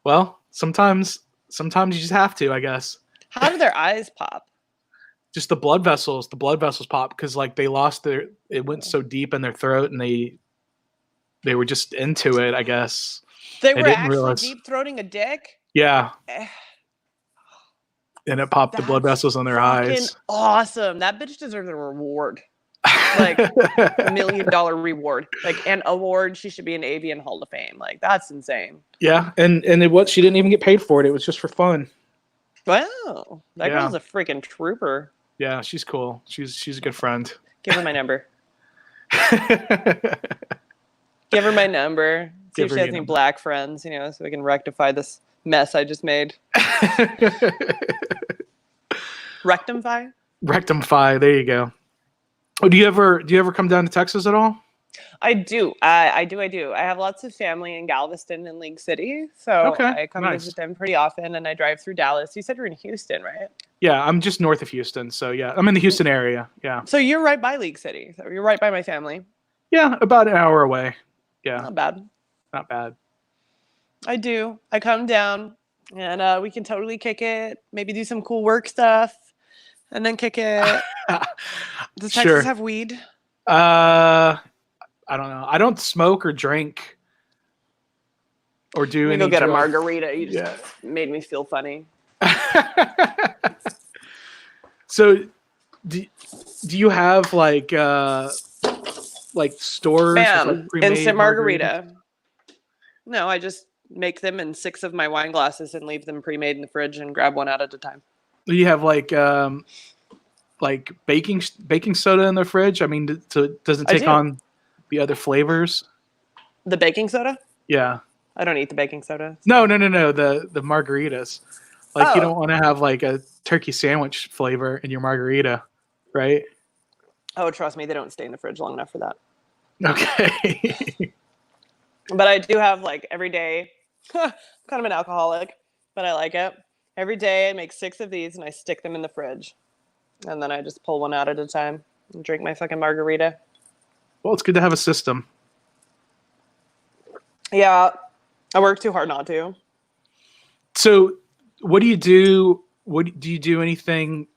Well, sometimes you just have to, I guess. How do their eyes pop? Just the blood vessels pop because like they lost it went so deep in their throat, and they were just into it, I guess. They were actually deep-throating a dick? Yeah. And it popped the blood vessels on their eyes. Awesome. That bitch deserves a reward. Like $1 million reward. Like an award. She should be in Avian Hall of Fame. Like that's insane. Yeah. And she didn't even get paid for it. It was just for fun. Wow. That girl's a freaking trooper. Yeah, she's cool. She's a good friend. Give her my number. Give her my number. See if she has any black friends, you know, so we can rectify this mess I just made. Rectify? Rectify. There you go. Oh, do you ever come down to Texas at all? I do. I do. I have lots of family in Galveston and League City, so I come visit them pretty often, and I drive through Dallas. You said you're in Houston, right? Yeah, I'm just north of Houston, so yeah, I'm in the Houston area. Yeah. So you're right by League City. So you're right by my family. Yeah, about an hour away. Yeah. Not bad. Not bad. I do. I come down, and we can totally kick it. Maybe do some cool work stuff, and then kick it. Does Texas have weed? I don't know. I don't smoke or drink or do anything. Go get a margarita. You just made me feel funny. So, do you have like stores? Bam! Like instant margarita. No, I just make them in 6 of my wine glasses and leave them pre-made in the fridge and grab one out at a time. Do you have like like baking soda in the fridge? I mean, so it doesn't I take do. on the other flavors. The baking soda? Yeah. I don't eat the baking soda. No. The margaritas. Like you Oh. don't want to have like a turkey sandwich flavor in your margarita, right? Oh, trust me, they don't stay in the fridge long enough for that. Okay. But I do have like every day. I'm kind of an alcoholic, but I like it. Every day I make 6 of these and I stick them in the fridge. And then I just pull one out at a time and drink my fucking margarita. Well, it's good to have a system. Yeah, I work too hard not to. So, what do you do? Do you do anything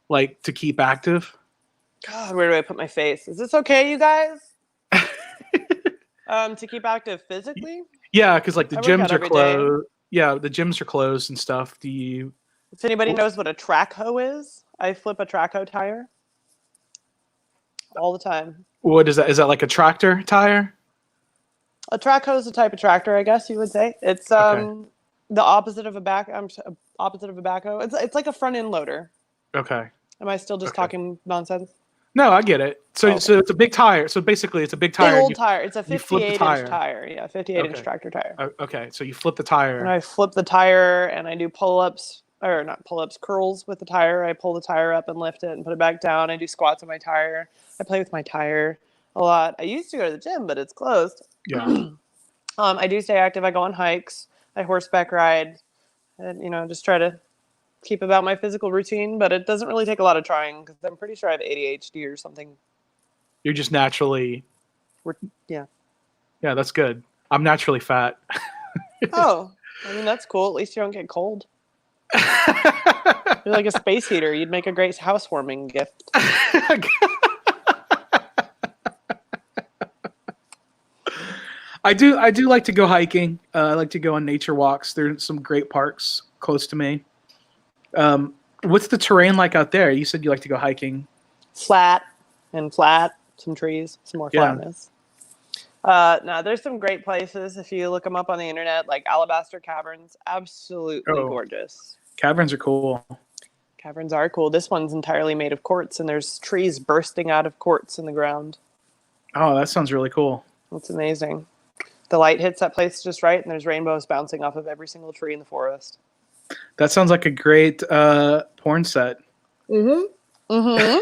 like to keep active? God, where do I put my face? Is this okay, you guys? To keep active physically? Yeah, because like the I work gyms out are every day. closed. Yeah, the gyms are closed and stuff. Do you? If anybody knows what a track hoe is, I flip a track hoe tire all the time. What is that? Is that like a tractor tire? A track hoe is a type of tractor, I guess you would say. It's Okay. the opposite of a opposite of a backhoe. It's like a front end loader. Okay. Am I still just Okay. talking nonsense? No, I get it. So, Okay. so it's a big tire. So basically, it's a big tire. Big and old tire. It's a you flip the 58-inch tire. tire. Yeah, 58-inch Okay. tractor tire. Okay. So you flip the And tire. I flip the tire and I do pull-ups, or not pull-ups, curls with the tire. I pull the tire up and lift it and put it back down. I do squats on my tire. I play with my tire a lot. I used to go to the gym, but it's closed. Yeah. I do stay active. I go on hikes. I horseback ride. And, just try to keep about my physical routine. But it doesn't really take a lot of trying because I'm pretty sure I have ADHD or something. You're just naturally. Yeah. Yeah, that's good. I'm naturally fat. Oh, I mean, that's cool. At least you don't get cold. You're like a space heater. You'd make a great housewarming gift. I do like to go hiking. I like to go on nature walks. There's some great parks close to me. What's the terrain like out there? You said you like to go hiking. Flat, some trees, some more Yeah. flatness. No, there's some great places if you look them up on the internet, like Alabaster Caverns. Absolutely gorgeous. Caverns are cool. Caverns are cool. This one's entirely made of quartz, and there's trees bursting out of quartz in the ground. Oh, that sounds really cool. It's amazing. The light hits that place just right, and there's rainbows bouncing off of every single tree in the forest. That sounds like a great porn set. Mm-hmm.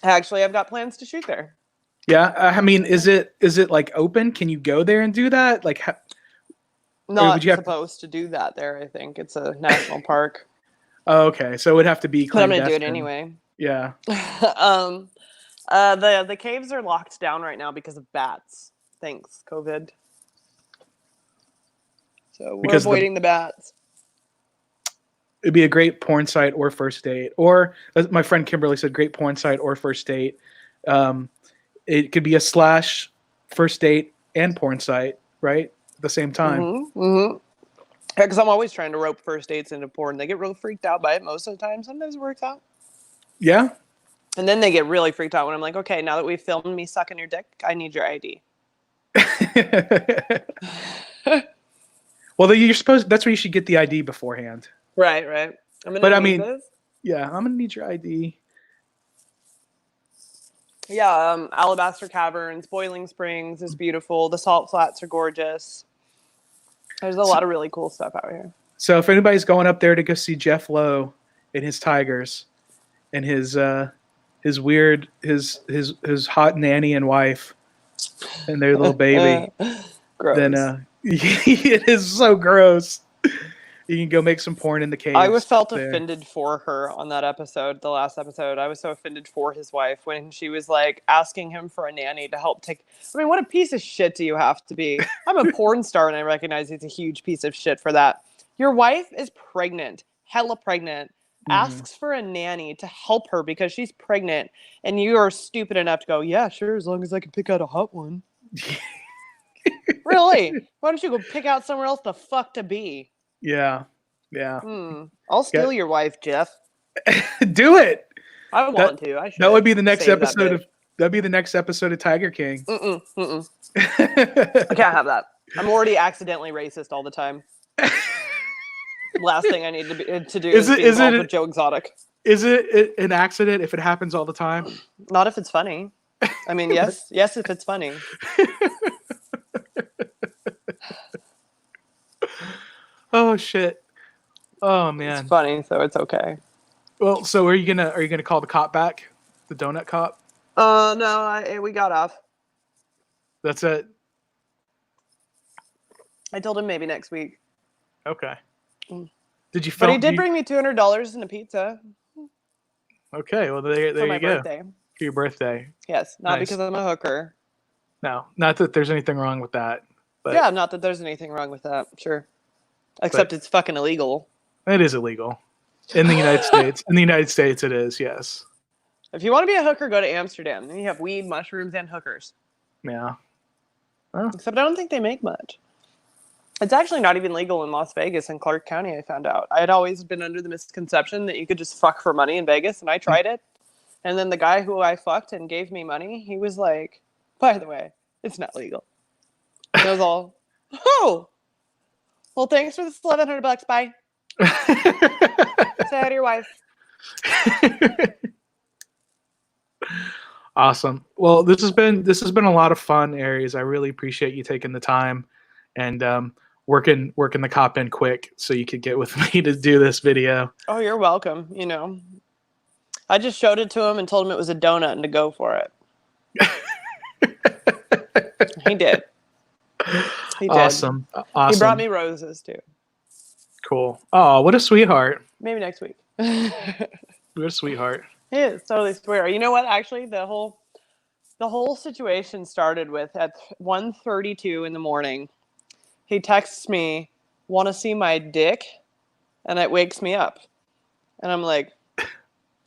Actually, I've got plans to shoot there. Yeah, I mean, is it like open? Can you go there and do that? Like, Not supposed to do that there. I think it's a national park. Oh, okay, so it would have to be. But I'm gonna do it anyway. Yeah. The caves are locked down right now because of bats. Thanks, COVID. So we're avoiding the bats. It'd be a great porn site or first date, or as my friend Kimberly said, great porn site or first date. It could be a / first date and porn site, right? At the same time. Mm-hmm. Because I'm always trying to rope first dates into porn. They get real freaked out by it most of the time. Sometimes it works out. Yeah. And then they get really freaked out when I'm like, okay, now that we've filmed me sucking your dick, I need your ID. Well, you're supposed. That's where you should get the ID beforehand. Right. I'm gonna need your ID. Yeah, Alabaster Caverns, Boiling Springs is beautiful. The Salt Flats are gorgeous. There's a lot of really cool stuff out here. So if anybody's going up there to go see Jeff Lowe and his tigers and his hot nanny and wife and their little baby, gross. Then it is so gross. You can go make some porn in the caves. I felt offended for her on that episode, the last episode. I was so offended for his wife when she was like asking him for a nanny to help take. I mean, what a piece of shit do you have to be? I'm a porn star and I recognize he's a huge piece of shit for that. Your wife is pregnant, hella pregnant, asks for a nanny to help her because she's pregnant, and you are stupid enough to go, yeah, sure, as long as I can pick out a hot one. Really? Why don't you go pick out somewhere else the fuck to be? Yeah. I'll steal your wife, Jeff. Do it. I want to. I should. That would be the next episode of. That'd be the next episode of Tiger King. I can't have that. I'm already accidentally racist all the time. Last thing I need to do is be involved with Joe Exotic. Is it an accident if it happens all the time? Not if it's funny. I mean, yes, if it's funny. Oh shit. Oh It's man. funny, so it's okay. Well, so are you gonna call the cop back? The donut cop? No, we got off. That's it. I told him maybe next week. Okay. Mm. Did you But film? he did bring me $200 in a pizza Okay. Well, there for you my go. birthday. For your birthday. Yes, not Nice. because I'm a hooker. No, not that there's anything wrong with that. But Yeah, not that there's anything wrong with that. Sure. Except it's fucking illegal. it is illegal in the United States. In the United States, it is. Yes. If you want to be a hooker, go to Amsterdam. Then you have weed, mushrooms, and hookers. Yeah. Well, Except I don't think they make much. It's actually not even legal in Las Vegas and Clark County, I found out. I had always been under the misconception that you could just fuck for money in Vegas, and I tried it. And then the guy who I fucked and gave me money, he was like, by the way, it's not legal. And I was all, oh, well, thanks for this $1,100. Bye. Say hi to your wife. Awesome. Well, this has been a lot of fun, Aries. I really appreciate you taking the time and working the cop in quick so you could get with me to do this video. Oh, you're welcome. I just showed it to him and told him it was a donut and to go for it. He did. He did. Awesome. He brought me roses too. Cool. Oh, what a sweetheart. Maybe next week. What a sweetheart. He is totally swear. You know what? Actually, the whole situation started with at 1:32 in the morning. He texts me, "Want to see my dick?" And it wakes me up. And I'm like,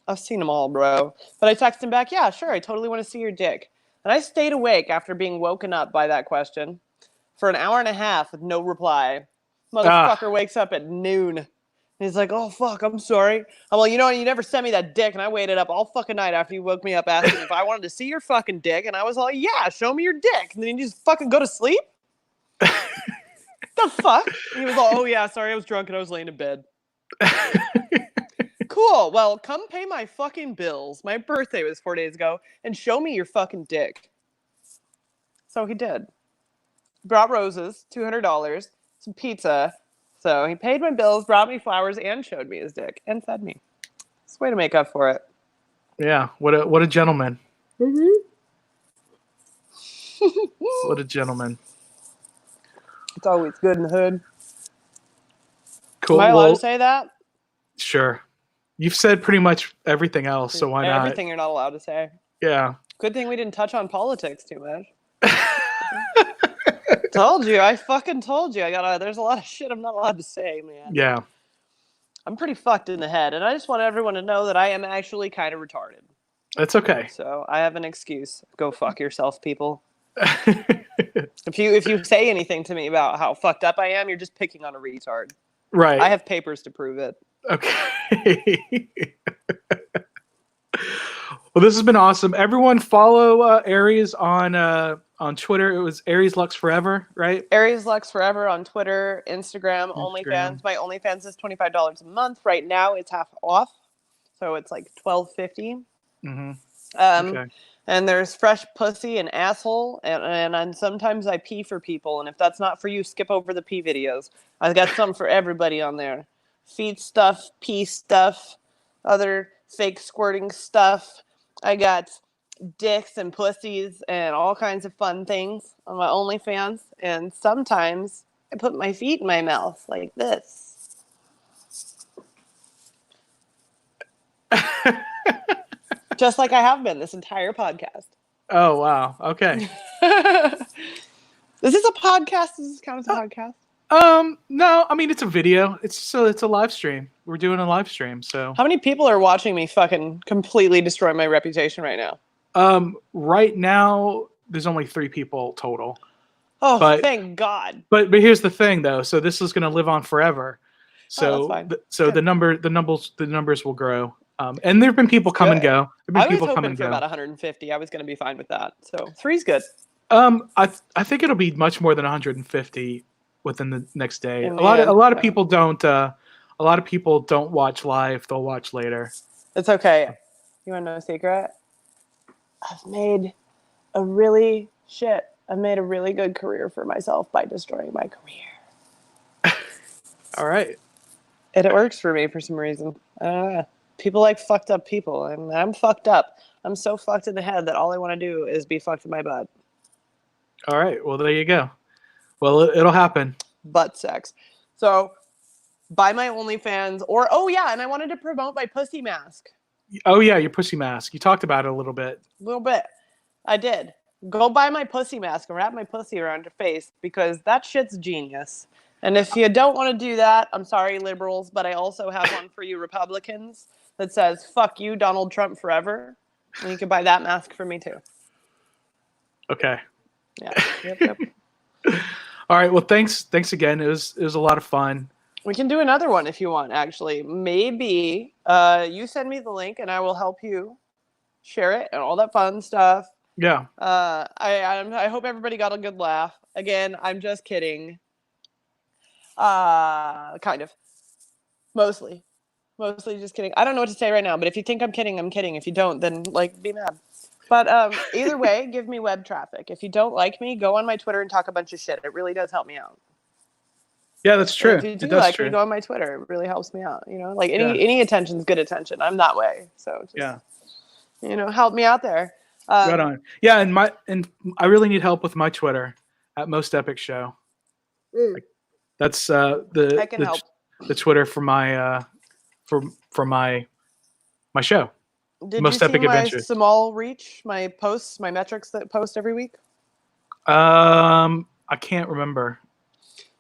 I've seen them all, bro. But I text him back, yeah, sure, I totally want to see your dick. And I stayed awake after being woken up by that question for an hour and a half with no reply. Motherfucker wakes up at noon. And he's like, oh, fuck, I'm sorry. I'm like, you never sent me that dick. And I waited up all fucking night after you woke me up asking if I wanted to see your fucking dick. And I was like, yeah, show me your dick. And then you just fucking go to sleep? The fuck? And he was like, oh, yeah, sorry, I was drunk and I was laying in bed. Cool. Well, come pay my fucking bills. My birthday was 4 days ago. And show me your fucking dick. So he did. Brought roses, $200, some pizza. So he paid my bills, brought me flowers, and showed me his dick, and fed me. It's a way to make up for it. Yeah, what a gentleman. Mm-hmm. What a gentleman. It's always good in the hood. Cool. Am I allowed to say that? Sure. You've said pretty much everything else, so why not? Everything you're not allowed to say. Yeah. Good thing we didn't touch on politics too much. Told you. I fucking told you. There's a lot of shit I'm not allowed to say, man. Yeah. I'm pretty fucked in the head, and I just want everyone to know that I am actually kind of retarded. That's okay. So I have an excuse. Go fuck yourself, people. If you say anything to me about how fucked up I am, you're just picking on a retard. Right. I have papers to prove it. Okay. Well, this has been awesome. Everyone follow Aries on Twitter. It was Aries Lux Forever, right? Aries Lux Forever on Twitter, Instagram, OnlyFans. My OnlyFans is $25 a month. Right now, it's half off, so it's like $12.50. Mm-hmm. Okay. And there's fresh pussy and asshole, and sometimes I pee for people. And if that's not for you, skip over the pee videos. I've got something for everybody on there: feet stuff, pee stuff, other fake squirting stuff. I got dicks and pussies and all kinds of fun things on my OnlyFans. And sometimes I put my feet in my mouth like this. Just like I have been this entire podcast. Oh, wow. Okay. Is this a podcast? Does this count as a podcast? No, I mean, it's a video. It's a live stream. We're doing a live stream, so. How many people are watching me fucking completely destroy my reputation right now? Right now, there's only 3 people total. Oh, thank God. But here's the thing, though. So this is going to live on forever. So the numbers will grow. And there've been people come and go. I was hoping for about 150. I was going to be fine with that. So 3's good. I think it'll be much more than 150 within the next day. A lot of people don't. A lot of people don't watch live. They'll watch later. It's okay. You want to know a secret? I've made a really good career for myself by destroying my career. All right. And it works for me for some reason. I don't know. People like fucked up people, and I'm fucked up. I'm so fucked in the head that all I want to do is be fucked in my butt. All right. Well, there you go. Well, it'll happen. Butt sex. So buy my OnlyFans, or and I wanted to promote my pussy mask. Oh yeah, your pussy mask. You talked about it a little bit. A little bit. I did. Go buy my pussy mask and wrap my pussy around your face because that shit's genius. And if you don't want to do that, I'm sorry, liberals, but I also have one for you Republicans that says, fuck you, Donald Trump forever. And you can buy that mask for me too. Okay. Yeah. Yep. All right. Well, thanks again. It was a lot of fun. We can do another one if you want, actually. Maybe you send me the link and I will help you share it and all that fun stuff. Yeah. I hope everybody got a good laugh. Again, I'm just kidding. Kind of. Mostly just kidding. I don't know what to say right now, but if you think I'm kidding, I'm kidding. If you don't, then be mad. But either way, give me web traffic. If you don't like me, go on my Twitter and talk a bunch of shit. It really does help me out. Yeah, that's true. And if you do like me, go on my Twitter. It really helps me out. Like any attention's good attention. I'm that way. So just, help me out there. Right on. Yeah, and I really need help with my Twitter at Most Epic Show. That's the Twitter for my for my show. Did Most you Epic see my Adventures. small reach, my posts, my metrics that post every week? I can't remember.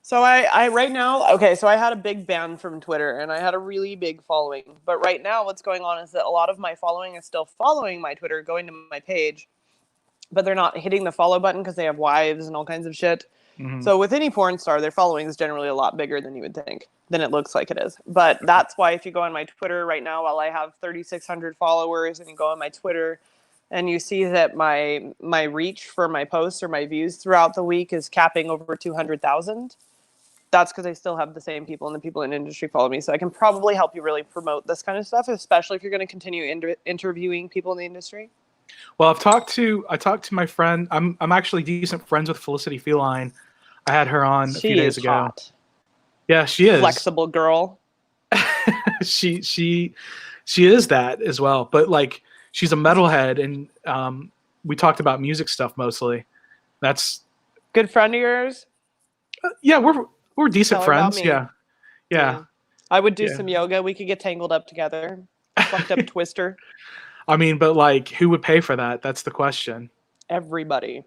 So I right now, okay, so I had a big ban from Twitter and I had a really big following. But right now what's going on is that a lot of my following is still following my Twitter, going to my page, but they're not hitting the follow button because they have wives and all kinds of shit. Mm-hmm. So with any porn star, their following is generally a lot bigger than you would think, than it looks like it is. But that's why if you go on my Twitter right now, while I have 3,600 followers, and you go on my Twitter and you see that my reach for my posts or my views throughout the week is capping over 200,000, that's because I still have the same people and the people in the industry follow me. So I can probably help you really promote this kind of stuff, especially if you're going to continue interviewing people in the industry. Well, I talked to my friend. I'm actually decent friends with Felicity Feline. I had her on a few days ago. Hot. Yeah, she is. Flexible girl. she is that as well. But like, she's a metalhead, and we talked about music stuff mostly. That's good friend of yours. Yeah, we're decent friends. Yeah. I would do some yoga. We could get tangled up together. Fucked up twister. I mean, but like, who would pay for that? That's the question. Everybody.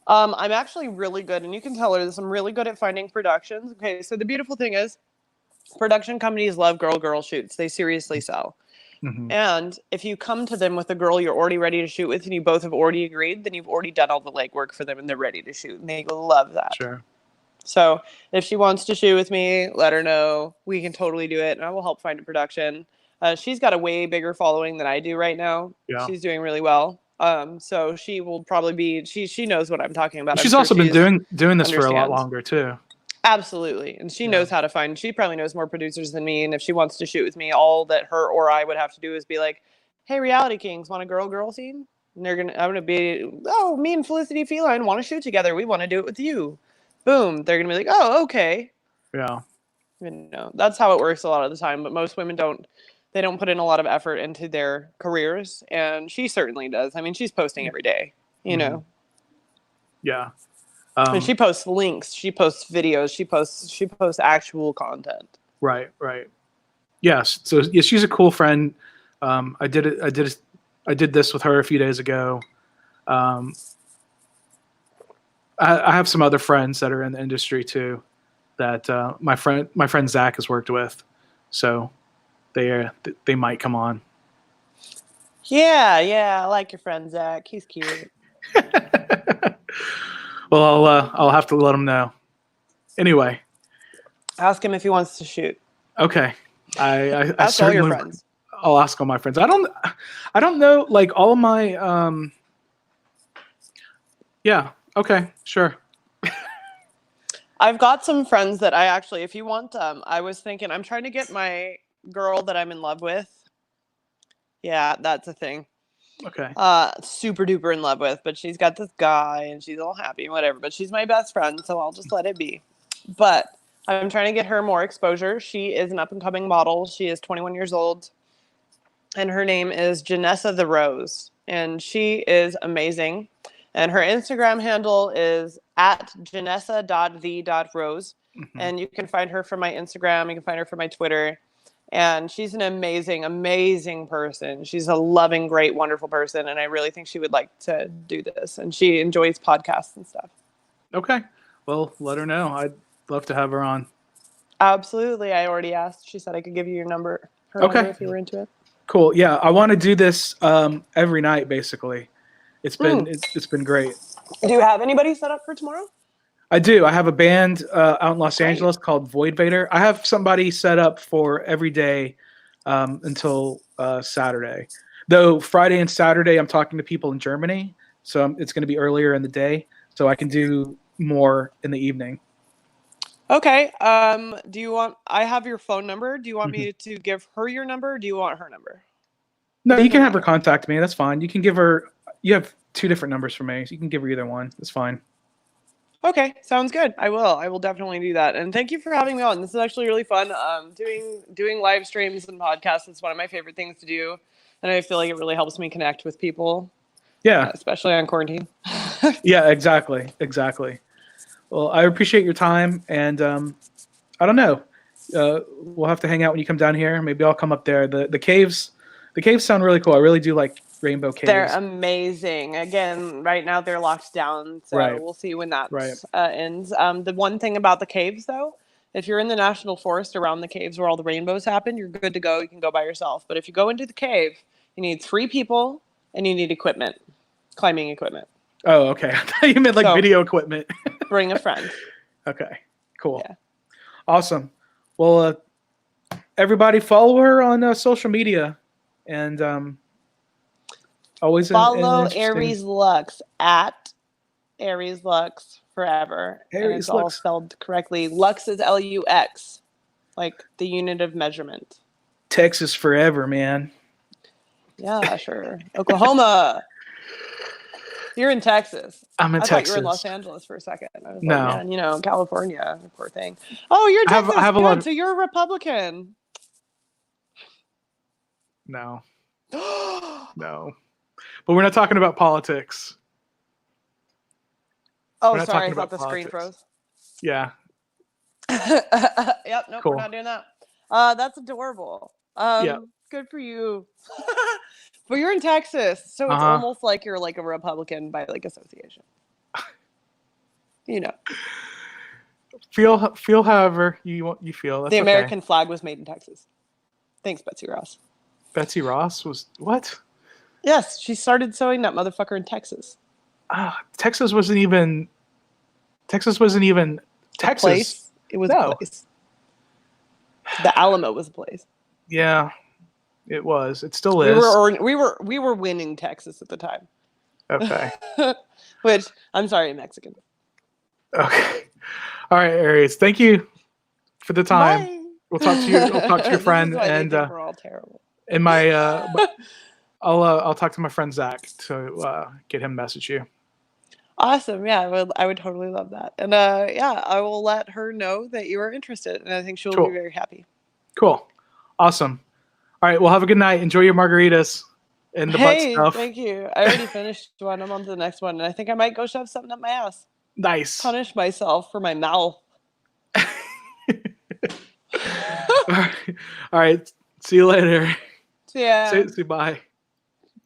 I'm actually really good, and you can tell her this. I'm really good at finding productions. Okay, so the beautiful thing is, production companies love girl shoots. They seriously sell. Mm-hmm. And if you come to them with a girl you're already ready to shoot with, and you both have already agreed, then you've already done all the legwork for them, and they're ready to shoot, and they love that. Sure. So if she wants to shoot with me, let her know. We can totally do it, and I will help find a production. She's got a way bigger following than I do right now. Yeah. She's doing really well. So she will probably be. She knows what I'm talking about. She's also been doing this for a lot longer too. Absolutely, and she knows how to find. She probably knows more producers than me. And if she wants to shoot with me, all that her or I would have to do is be like, "Hey, Reality Kings, want a girl scene?" And I'm gonna be, "Oh, me and Felicity Feline want to shoot together. We want to do it with you." Boom. They're gonna be like, "Oh, okay." Yeah. That's how it works a lot of the time. But most women don't. They don't put in a lot of effort into their careers, and she certainly does. I mean, she's posting every day, you know. Yeah. And she posts links, she posts videos, she posts actual content. Right. Yes. So yeah, she's a cool friend. I did this with her a few days ago. I have some other friends that are in the industry too, that my friend Zach has worked with. So they might come on. Yeah, I like your friend Zach. He's cute. Well, I'll have to let him know. Anyway, ask him if he wants to shoot. Okay, I ask all your friends. I'll ask all my friends. I don't know, like all of my. Yeah. Okay. Sure. I've got some friends that I actually, if you want, I was thinking, I'm trying to get my girl that I'm in love with. Yeah, that's a thing. Okay. Super duper in love with, but she's got this guy and she's all happy and whatever, but she's my best friend, so I'll just let it be. But I'm trying to get her more exposure. She is an up and coming model. She is 21 years old and her name is Janessa the Rose, and she is amazing. And her Instagram handle is at janessa.the.rose. Hmm. And you can find her from my Instagram. You can find her from my Twitter. And she's an amazing, amazing person. She's a loving, great, wonderful person. And I really think she would like to do this. And she enjoys podcasts and stuff. Okay. Well, let her know. I'd love to have her on. Absolutely. I already asked. She said I could give you her number Okay. if you were into it. Cool. Yeah, I want to do this every night. Basically, it's been great. Do you have anybody set up for tomorrow? I do. I have a band out in Los Great. Angeles called Void Vader. I have somebody set up for every day until Saturday. Though Friday and Saturday, I'm talking to people in Germany, so it's going to be earlier in the day, so I can do more in the evening. Okay. Do you want? I have your phone number. Do you want me to give her your number? Or do you want her number? No, you can have her contact me. That's fine. You can give her. You have 2 different numbers for me, so you can give her either one. That's fine. Okay, sounds good. I will definitely do that. And thank you for having me on. This is actually really fun. Doing live streams and podcasts is one of my favorite things to do, and I feel like it really helps me connect with people. Yeah, especially on quarantine. Yeah, exactly. Well, I appreciate your time, and I don't know. We'll have to hang out when you come down here. Maybe I'll come up there. The caves sound really cool. I really do like rainbow caves. They're amazing. Again, right now they're locked down, so we'll see when that ends. The one thing about the caves, though, if you're in the national forest around the caves where all the rainbows happen, you're good to go. You can go by yourself. But if you go into the cave, you need 3 people and you need equipment, climbing equipment. Oh, okay. I thought you meant like video equipment. Bring a friend. Okay, cool. Yeah. Awesome. Well, everybody follow her on social media, and always follow Aries Lux at Aries Lux forever. Aries and it's Lux. all spelled correctly. Lux is Lux, like the unit of measurement. Texas forever, man. Yeah, sure. Oklahoma. You're in Texas. I'm in I Texas. thought you were in Los Angeles for a second. I was no. like, man, California, poor thing. Oh, you're in Texas. I have a lot of... So you're a Republican. No. No. But we're not talking about politics. Oh, sorry. I thought the screen froze. Yeah. Yep. Nope. Cool. We're not doing that. That's adorable. Good for you. But you're in Texas, so it's almost like you're like a Republican by like association. Feel however you feel. That's the American flag was made in Texas. Thanks, Betsy Ross. Betsy Ross was what? Yes, she started sewing that motherfucker in Texas. Texas wasn't even Texas. Place? It was a place. The Alamo was a place. Yeah, it was. It still is. We were winning Texas at the time. Okay. Which I'm sorry, Mexican. Okay. All right, Aries. Thank you for the time. Bye. We'll talk to you. We'll talk to your friend, and we're all terrible. And my, I'll talk to my friend Zach to get him to message you. Awesome. Yeah, I would totally love that. And I will let her know that you are interested, and I think she'll be very happy. Cool. Awesome. All right. Well, have a good night. Enjoy your margaritas and the butt stuff. Thank you. I already finished one. I'm on to the next one, and I think I might go shove something up my ass. Nice. Punish myself for my mouth. All right. See you later. Yeah. Say bye.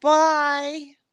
Bye.